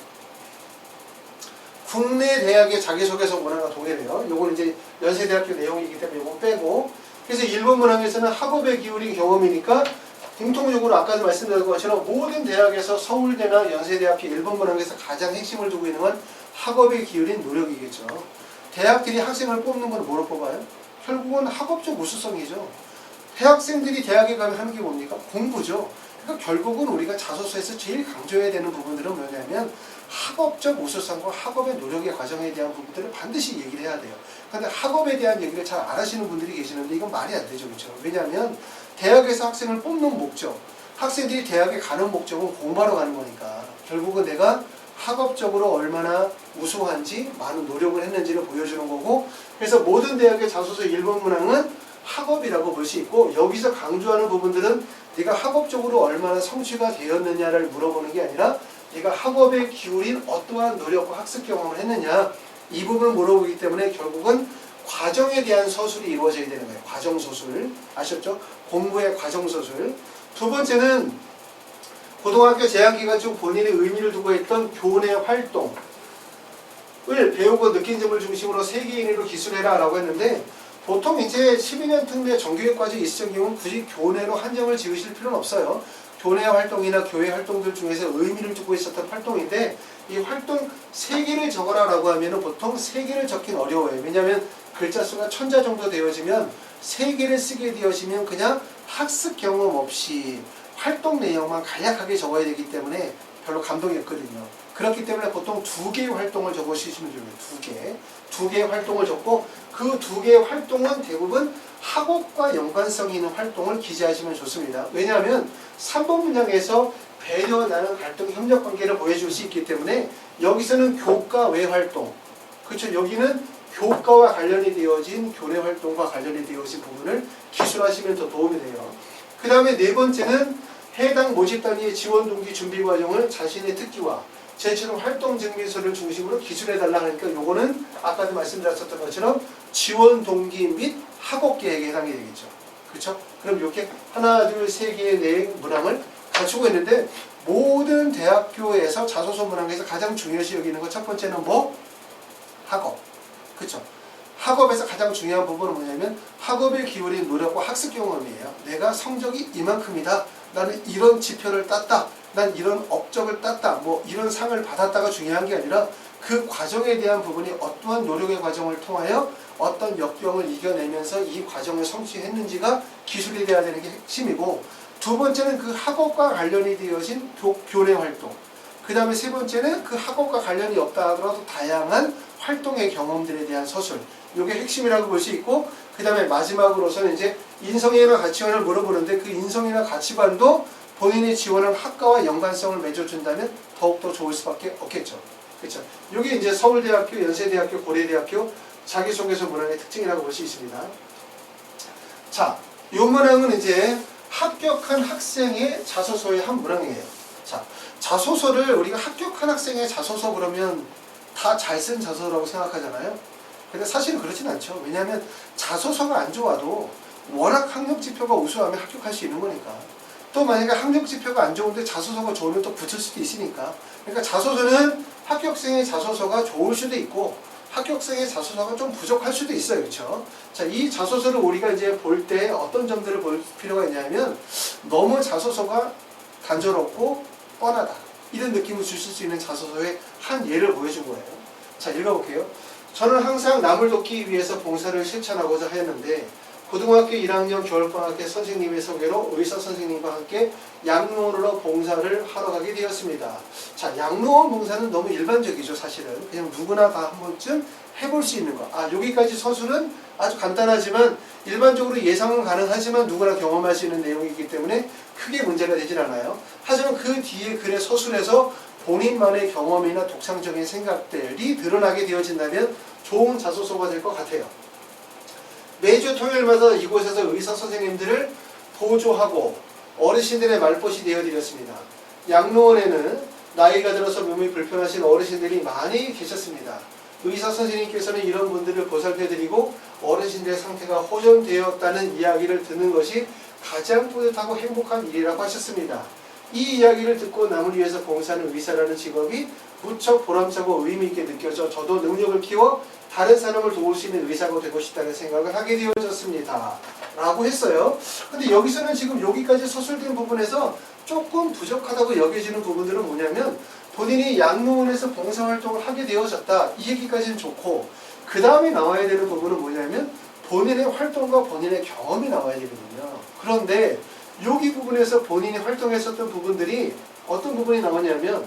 국내 대학의 자기소개서 문항과 동일해요. 요건 이제 연세대학교 내용이기 때문에 요건 빼고, 그래서 1번 문항에서는 학업에 기울인 경험이니까 공통적으로 아까도 말씀드린 것처럼 모든 대학에서 서울대나 연세대학교 1번 문항에서 가장 핵심을 두고 있는 건 학업에 기울인 노력이겠죠. 대학들이 학생을 뽑는 건 뭐로 뽑아요? 결국은 학업적 우수성이죠. 대학생들이 대학에 가면 하는 게 뭡니까? 공부죠. 그러니까 결국은 우리가 자소서에서 제일 강조해야 되는 부분들은 뭐냐면, 학업적 우수성과 학업의 노력의 과정에 대한 부분들을 반드시 얘기를 해야 돼요. 그런데 학업에 대한 얘기를 잘 안 하시는 분들이 계시는데, 이건 말이 안 되죠, 그렇죠? 왜냐하면 대학에서 학생을 뽑는 목적, 학생들이 대학에 가는 목적은 공부하러 가는 거니까, 결국은 내가 학업적으로 얼마나 우수한지, 많은 노력을 했는지를 보여주는 거고, 그래서 모든 대학의 자소서 1번 문항은 학업이라고 볼 수 있고, 여기서 강조하는 부분들은 네가 학업적으로 얼마나 성취가 되었느냐를 물어보는 게 아니라, 네가 학업에 기울인 어떠한 노력과 학습 경험을 했느냐, 이 부분을 물어보기 때문에 결국은 과정에 대한 서술이 이루어져야 되는 거예요. 과정서술. 아셨죠? 공부의 과정서술. 두 번째는 고등학교 재학기간 중 본인의 의미를 두고 했던 교내 활동을 배우고 느낀 점을 중심으로 세계인으로 기술해라 라고 했는데, 보통 이제 12년 특례 정교육과정 있으신 경우는 굳이 교내로 한정을 지으실 필요는 없어요. 교내 활동이나 교회 활동들 중에서 의미를 두고 있었던 활동인데, 이 활동 3개를 적어라 라고 하면 보통 3개를 적긴 어려워요. 왜냐하면 글자 수가 1000자 정도 되어지면 3개를 쓰게 되어지면 그냥 학습 경험 없이 활동 내용만 간략하게 적어야 되기 때문에 별로 감동이 없거든요. 그렇기 때문에 보통 2개의 활동을 적으시면 돼요. 2개의 활동을 적고, 그 2개의 활동은 대부분 학업과 연관성이 있는 활동을 기재하시면 좋습니다. 왜냐하면 3번 문장에서 배려, 나는 갈등, 협력 관계를 보여줄 수 있기 때문에, 여기서는 교과 외 활동, 그렇죠? 여기는 교과와 관련이 되어진 교내 활동과 관련이 되어진 부분을 기술하시면 더 도움이 돼요. 그 다음에 네 번째는 해당 모집 단위의 지원 동기 준비 과정을 자신의 특기와 제출한 활동 증명서를 중심으로 기술해달라 하니까 요거는 아까도 말씀드렸었던 것처럼 지원 동기 및 학업 계획에 해당이 되겠죠. 그렇죠? 그럼 이렇게 하나, 둘, 세 개의 내용 문항을 갖추고 있는데 모든 대학교에서 자소서 문항에서 가장 중요시 여기는 것 첫 번째는 뭐? 학업. 그렇죠? 학업에서 가장 중요한 부분은 뭐냐면 학업에 기울인 노력과 학습 경험이에요. 내가 성적이 이만큼이다. 나는 이런 지표를 땄다. 난 이런 업적을 땄다. 뭐 이런 상을 받았다가 중요한 게 아니라 그 과정에 대한 부분이 어떠한 노력의 과정을 통하여 어떤 역경을 이겨내면서 이 과정을 성취했는지가 기술이 돼야 되는 게 핵심이고, 두 번째는 그 학업과 관련이 되어진 교내 활동, 그 다음에 세 번째는 그 학업과 관련이 없다 하더라도 다양한 활동의 경험들에 대한 서술, 이게 핵심이라고 볼 수 있고, 그 다음에 마지막으로서는 이제 인성이나 가치관을 물어보는데 그 인성이나 가치관도 본인이 지원한 학과와 연관성을 맺어준다면 더욱더 좋을 수밖에 없겠죠. 그렇죠? 이게 이제 서울대학교, 연세대학교, 고려대학교 자기소개서 문항의 특징이라고 볼 수 있습니다. 자, 이 문항은 이제 합격한 학생의 자소서의 한 문항이에요. 자, 자소서를 우리가 합격한 학생의 자소서 그러면 다 잘 쓴 자소서라고 생각하잖아요. 근데 사실은 그렇진 않죠. 왜냐하면 자소서가 안 좋아도 워낙 학력지표가 우수하면 합격할 수 있는 거니까. 또 만약에 학력지표가 안 좋은데 자소서가 좋으면 또 붙을 수도 있으니까. 그러니까 자소서는 합격생의 자소서가 좋을 수도 있고 합격생의 자소서가 좀 부족할 수도 있어요. 그렇죠? 자, 이 자소서를 우리가 이제 볼 때 어떤 점들을 볼 필요가 있냐면 너무 자소서가 단조롭고 뻔하다. 이런 느낌을 주실 수 있는 자소서의 한 예를 보여준 거예요. 자, 읽어볼게요. 저는 항상 남을 돕기 위해서 봉사를 실천하고자 했는데 고등학교 1학년 겨울방학 때 선생님의 소개로 의사 선생님과 함께 양로원으로 봉사를 하러 가게 되었습니다. 자, 양로원 봉사는 너무 일반적이죠. 사실은 그냥 누구나 다 한 번쯤 해볼 수 있는 거. 여기까지 서술은 아주 간단하지만 일반적으로 예상은 가능하지만 누구나 경험할 수 있는 내용이기 때문에 크게 문제가 되질 않아요. 하지만 그 뒤에 글의 서술에서 본인만의 경험이나 독창적인 생각들이 드러나게 되어진다면 좋은 자소서가 될 것 같아요. 매주 토요일마다 이곳에서 의사 선생님들을 보조하고 어르신들의 말벗이 되어드렸습니다. 양로원에는 나이가 들어서 몸이 불편하신 어르신들이 많이 계셨습니다. 의사 선생님께서는 이런 분들을 보살펴드리고 어르신들의 상태가 호전되었다는 이야기를 듣는 것이 가장 뿌듯하고 행복한 일이라고 하셨습니다. 이 이야기를 듣고 남을 위해서 봉사하는 의사라는 직업이 무척 보람차고 의미있게 느껴져 저도 능력을 키워 다른 사람을 도울 수 있는 의사가 되고 싶다는 생각을 하게 되어졌습니다. 라고 했어요. 근데 여기서는 지금 여기까지 서술된 부분에서 조금 부족하다고 여겨지는 부분들은 뭐냐면 본인이 양로원에서 봉사활동을 하게 되어졌다. 이 얘기까지는 좋고 그 다음에 나와야 되는 부분은 뭐냐면 본인의 활동과 본인의 경험이 나와야 되거든요. 그런데 여기 부분에서 본인이 활동했었던 부분들이 어떤 부분이 나오냐면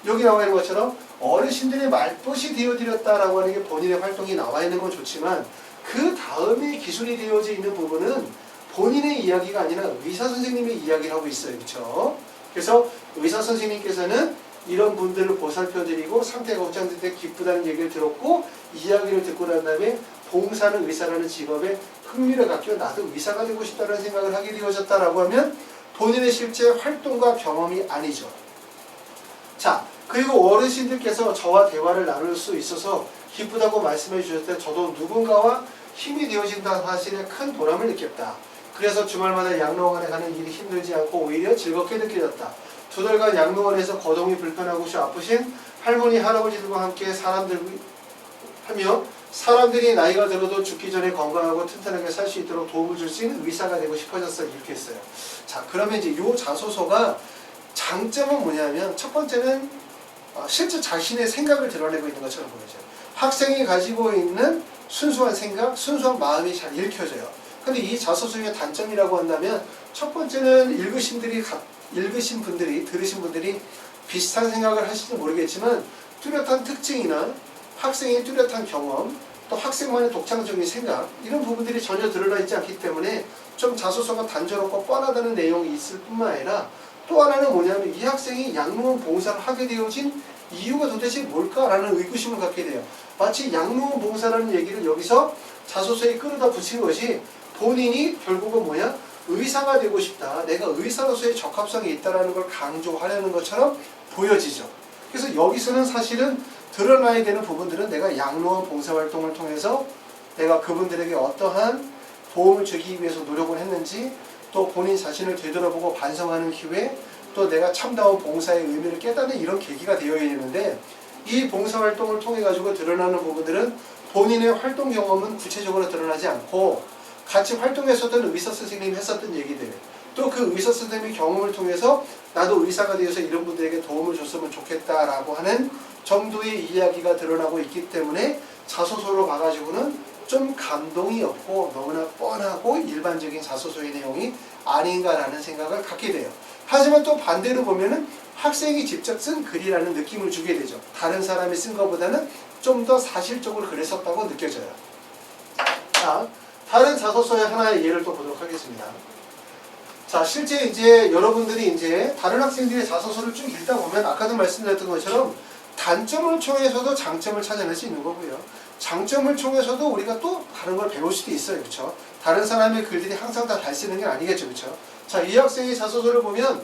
여기 나와 있는 것처럼 어르신들의 말벗이 되어드렸다라고 하는 게 본인의 활동이 나와 있는 건 좋지만 그 다음에 기술이 되어져 있는 부분은 본인의 이야기가 아니라 의사 선생님의 이야기를 하고 있어요. 그렇죠? 그래서 의사 선생님께서는 이런 분들을 보살펴드리고 상태가 호전될 때 기쁘다는 얘기를 들었고 이야기를 듣고 난 다음에 봉사하는 의사라는 직업에 흥미를 갖고 나도 의사가 되고 싶다는 생각을 하게 되어졌다라고 하면 본인의 실제 활동과 경험이 아니죠. 자, 그리고 어르신들께서 저와 대화를 나눌 수 있어서 기쁘다고 말씀해 주셨을 때 저도 누군가와 힘이 되어진다는 사실에 큰 보람을 느꼈다. 그래서 주말마다 양로원에 가는 일이 힘들지 않고 오히려 즐겁게 느껴졌다. 2달간 양로원에서 거동이 불편하고 아프신 할머니, 할아버지들과 함께 사람들이 나이가 들어도 죽기 전에 건강하고 튼튼하게 살 수 있도록 도움을 줄 수 있는 의사가 되고 싶어졌어요. 이렇게 했어요. 자, 그러면 이제 이 자소서가 장점은 뭐냐면 첫 번째는 실제 자신의 생각을 드러내고 있는 것처럼 보여져요. 학생이 가지고 있는 순수한 생각, 순수한 마음이 잘 읽혀져요. 근데 이 자소서의 단점이라고 한다면 첫 번째는 읽으신 분들이 들으신 분들이 비슷한 생각을 하실지 모르겠지만 뚜렷한 특징이나 학생의 뚜렷한 경험, 또 학생만의 독창적인 생각 이런 부분들이 전혀 드러나 있지 않기 때문에 좀 자소서가 단조롭고 뻔하다는 내용이 있을 뿐만 아니라 또 하나는 뭐냐면 이 학생이 양로원 봉사를 하게 되어진 이유가 도대체 뭘까라는 의구심을 갖게 돼요. 마치 양로원 봉사라는 얘기를 여기서 자소서에 끌어다 붙인 것이 본인이 결국은 뭐냐? 의사가 되고 싶다. 내가 의사로서의 적합성이 있다는 걸 강조하려는 것처럼 보여지죠. 그래서 여기서는 사실은 드러나야 되는 부분들은 내가 양로원 봉사활동을 통해서 내가 그분들에게 어떠한 도움을 주기 위해서 노력을 했는지, 또 본인 자신을 되돌아보고 반성하는 기회, 또 내가 참다운 봉사의 의미를 깨닫는 이런 계기가 되어야 되는데, 이 봉사활동을 통해 가지고 드러나는 부분들은 본인의 활동 경험은 구체적으로 드러나지 않고 같이 활동했었던 의사 선생님이 했었던 얘기들, 또 그 의사 선생님의 경험을 통해서 나도 의사가 되어서 이런 분들에게 도움을 줬으면 좋겠다라고 하는 정도의 이야기가 드러나고 있기 때문에 자소서로 봐가지고는 좀 감동이 없고 너무나 뻔하고 일반적인 자소서의 내용이 아닌가라는 생각을 갖게 돼요. 하지만 또 반대로 보면은 학생이 직접 쓴 글이라는 느낌을 주게 되죠. 다른 사람이 쓴 것보다는 좀 더 사실적으로 그랬었다고 느껴져요. 자, 다른 자소서의 하나의 예를 또 보도록 하겠습니다. 자, 실제 이제 여러분들이 이제 다른 학생들의 자소서를 쭉 읽다 보면 아까도 말씀드렸던 것처럼 단점을 통해서도 장점을 찾아낼 수 있는 거고요. 장점을 통해서도 우리가 또 다른 걸 배울 수도 있어요. 그렇죠? 다른 사람의 글들이 항상 다 잘 쓰는 게 아니겠죠. 그렇죠? 자, 이 학생의 자소서를 보면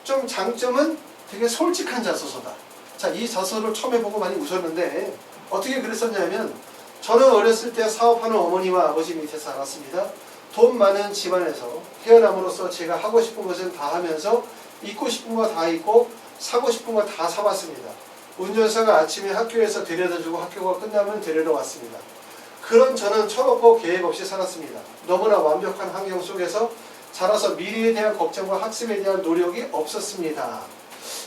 좀 장점은 되게 솔직한 자소서다. 자, 이 자소서를 처음에 보고 많이 웃었는데 어떻게 그랬었냐면, 저는 어렸을 때 사업하는 어머니와 아버지 밑에 살았습니다. 돈 많은 집안에서 태어남으로써 제가 하고 싶은 것은 다 하면서 입고 싶은 거 다 입고 사고 싶은 거 다 사봤습니다. 운전사가 아침에 학교에서 데려다주고 학교가 끝나면 데리러 왔습니다. 그런 저는 철없고 계획 없이 살았습니다. 너무나 완벽한 환경 속에서 자라서 미래에 대한 걱정과 학습에 대한 노력이 없었습니다.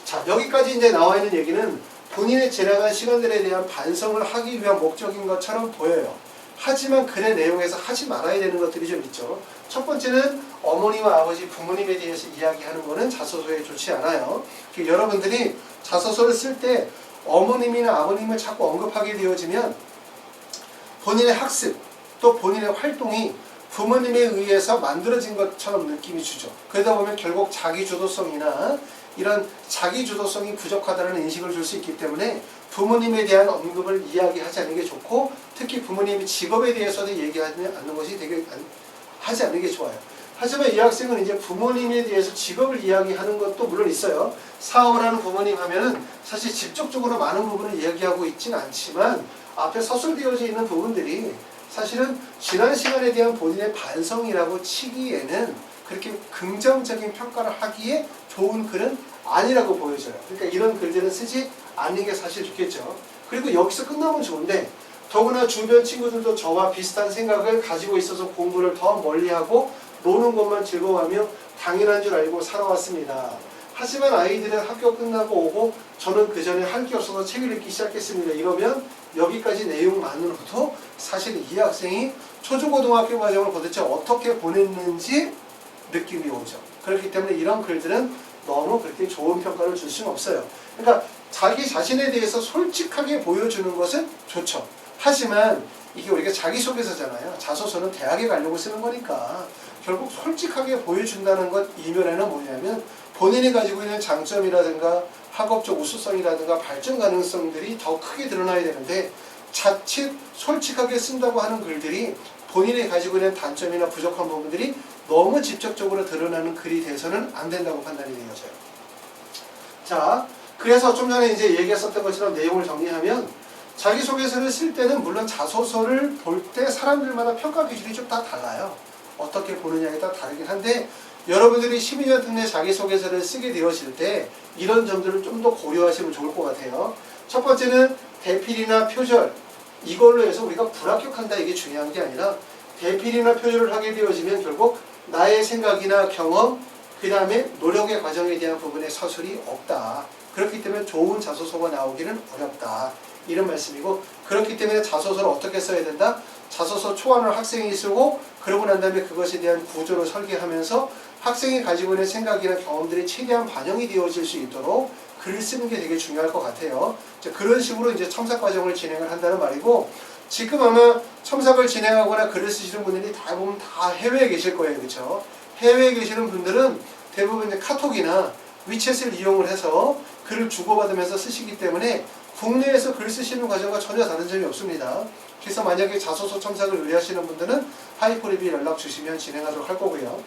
자, 여기까지 이제 나와 있는 얘기는 본인의 지나간 시간들에 대한 반성을 하기 위한 목적인 것처럼 보여요. 하지만 글의 내용에서 하지 말아야 되는 것들이 좀 있죠. 첫 번째는 어머니와 아버지, 부모님에 대해서 이야기하는 것은 자소서에 좋지 않아요. 여러분들이 자소서를 쓸 때 어머님이나 아버님을 자꾸 언급하게 되어지면 본인의 학습, 또 본인의 활동이 부모님에 의해서 만들어진 것처럼 느낌이 주죠. 그러다 보면 결국 자기주도성이나 이런 자기주도성이 부족하다는 인식을 줄 수 있기 때문에 부모님에 대한 언급을 이야기하지 않는 게 좋고, 특히 부모님의 직업에 대해서도 얘기하지 않는 것이 하지 않는 게 좋아요. 하지만 이 학생은 이제 부모님에 대해서 직업을 이야기하는 것도 물론 있어요. 사업을 하는 부모님 하면은 사실 직접적으로 많은 부분을 이야기하고 있지는 않지만 앞에 서술되어져 있는 부분들이 사실은 지난 시간에 대한 본인의 반성이라고 치기에는 그렇게 긍정적인 평가를 하기에 좋은 글은 아니라고 보여져요. 그러니까 이런 글들은 쓰지 않는 게 사실 좋겠죠. 그리고 여기서 끝나면 좋은데, 더구나 주변 친구들도 저와 비슷한 생각을 가지고 있어서 공부를 더 멀리하고 노는 것만 즐거워하며 당연한 줄 알고 살아왔습니다. 하지만 아이들은 학교 끝나고 오고 저는 그 전에 할 게 없어서 책을 읽기 시작했습니다. 이러면 여기까지 내용만으로도 사실 이 학생이 초중고등학교 과정을 도대체 어떻게 보냈는지 느낌이 오죠. 그렇기 때문에 이런 글들은 너무 그렇게 좋은 평가를 줄 수는 없어요. 그러니까 자기 자신에 대해서 솔직하게 보여주는 것은 좋죠. 하지만 이게 우리가 자기소개서잖아요. 자소서는 대학에 가려고 쓰는 거니까 결국 솔직하게 보여준다는 것 이면에는 뭐냐면 본인이 가지고 있는 장점이라든가 학업적 우수성이라든가 발전 가능성들이 더 크게 드러나야 되는데, 자칫 솔직하게 쓴다고 하는 글들이 본인이 가지고 있는 단점이나 부족한 부분들이 너무 직접적으로 드러나는 글이 돼서는 안 된다고 판단이 되어져요. 자, 그래서 좀 전에 이제 얘기했었던 것처럼 내용을 정리하면, 자기소개서를 쓸 때는 물론 자소서를 볼 때 사람들마다 평가 기준이 좀 다 달라요. 어떻게 보느냐에 따라 다르긴 한데, 여러분들이 12년 특례 자기소개서를 쓰게 되었을 때 이런 점들을 좀 더 고려하시면 좋을 것 같아요. 첫 번째는 대필이나 표절, 이걸로 해서 우리가 불합격한다 이게 중요한 게 아니라, 대필이나 표절을 하게 되어지면 결국 나의 생각이나 경험, 그 다음에 노력의 과정에 대한 부분에 서술이 없다. 그렇기 때문에 좋은 자소서가 나오기는 어렵다. 이런 말씀이고, 그렇기 때문에 자소서를 어떻게 써야 된다? 자소서 초안을 학생이 쓰고 그러고 난 다음에 그것에 대한 구조를 설계하면서 학생이 가지고 있는 생각이나 경험들이 최대한 반영이 되어질 수 있도록 글을 쓰는 게 되게 중요할 것 같아요. 그런 식으로 이제 첨삭 과정을 진행을 한다는 말이고, 지금 아마 첨삭을 진행하거나 글을 쓰시는 분들이 대부분 다 해외에 계실 거예요. 그렇죠? 해외에 계시는 분들은 대부분 이제 카톡이나 위챗을 이용을 해서 글을 주고받으면서 쓰시기 때문에 국내에서 글 쓰시는 과정과 전혀 다른 점이 없습니다. 그래서 만약에 자소서 첨삭을 의뢰하시는 분들은 하이프리뷰 연락 주시면 진행하도록 할 거고요.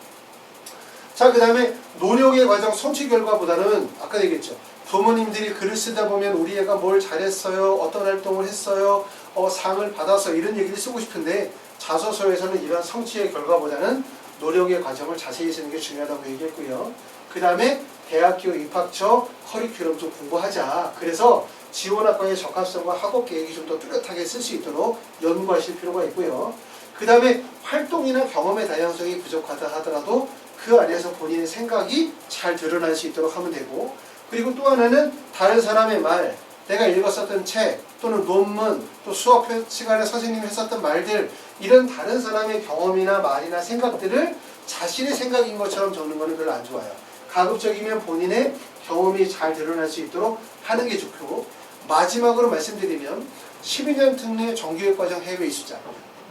자, 그 다음에 노력의 과정 성취 결과보다는 아까 얘기했죠. 부모님들이 글을 쓰다 보면 우리 애가 뭘 잘했어요, 어떤 활동을 했어요, 상을 받아서 이런 얘기를 쓰고 싶은데 자소서에서는 이런 성취의 결과보다는 노력의 과정을 자세히 쓰는 게 중요하다고 얘기했고요. 그 다음에 대학교 입학처 커리큘럼 좀 공부하자. 그래서 지원학과의 적합성과 학업 계획이 좀 더 뚜렷하게 쓸 수 있도록 연구하실 필요가 있고요. 그 다음에 활동이나 경험의 다양성이 부족하다 하더라도 그 안에서 본인의 생각이 잘 드러날 수 있도록 하면 되고, 그리고 또 하나는 다른 사람의 말, 내가 읽었었던 책 또는 논문, 또 수업 시간에 선생님이 했었던 말들, 이런 다른 사람의 경험이나 말이나 생각들을 자신의 생각인 것처럼 적는 것은 별로 안 좋아요. 가급적이면 본인의 경험이 잘 드러날 수 있도록 하는 게 좋고, 마지막으로 말씀드리면 12년 특례 정규교육과정 해외 이수자,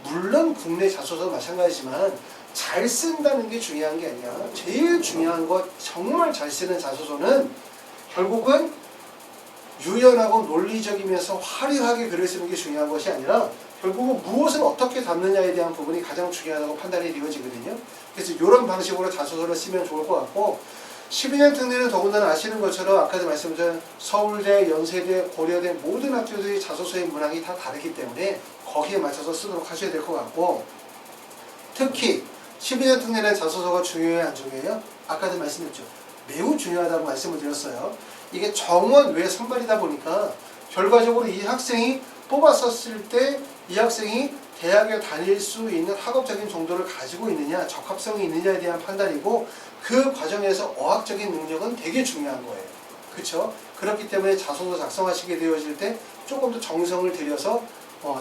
물론 국내 자소서도 마찬가지지만 잘 쓴다는 게 중요한 게 아니라 제일 중요한 것, 정말 잘 쓰는 자소서는 결국은 유연하고 논리적이면서 화려하게 글을 쓰는 게 중요한 것이 아니라 결국은 무엇을 어떻게 담느냐에 대한 부분이 가장 중요하다고 판단이 되어지거든요. 그래서 이런 방식으로 자소서를 쓰면 좋을 것 같고, 12년 특례는 더군다나 아시는 것처럼 아까도 말씀드린 서울대, 연세대, 고려대 모든 학교들이 자소서의 문항이 다 다르기 때문에 거기에 맞춰서 쓰도록 하셔야 될 것 같고, 특히 12년 특례는 자소서가 중요해요, 안 중요해요? 아까도 말씀드렸죠. 매우 중요하다고 말씀을 드렸어요. 이게 정원 외 선발이다 보니까 결과적으로 이 학생이 뽑았었을 때 이 학생이 대학에 다닐 수 있는 학업적인 정도를 가지고 있느냐, 적합성이 있느냐에 대한 판단이고, 그 과정에서 어학적인 능력은 되게 중요한 거예요. 그렇죠? 그렇기 때문에 자소서 작성하시게 되어질 때 조금 더 정성을 들여서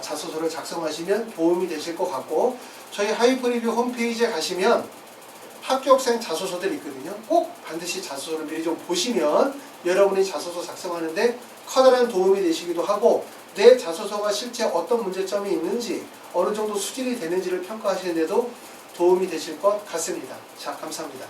자소서를 작성하시면 도움이 되실 것 같고, 저희 하이프리뷰 홈페이지에 가시면 학교학생 자소서들이 있거든요. 꼭 반드시 자소서를 미리 좀 보시면 여러분이 자소서 작성하는데 커다란 도움이 되시기도 하고, 내 자소서가 실제 어떤 문제점이 있는지, 어느 정도 수준이 되는지를 평가하시는 데도 도움이 되실 것 같습니다. 자, 감사합니다.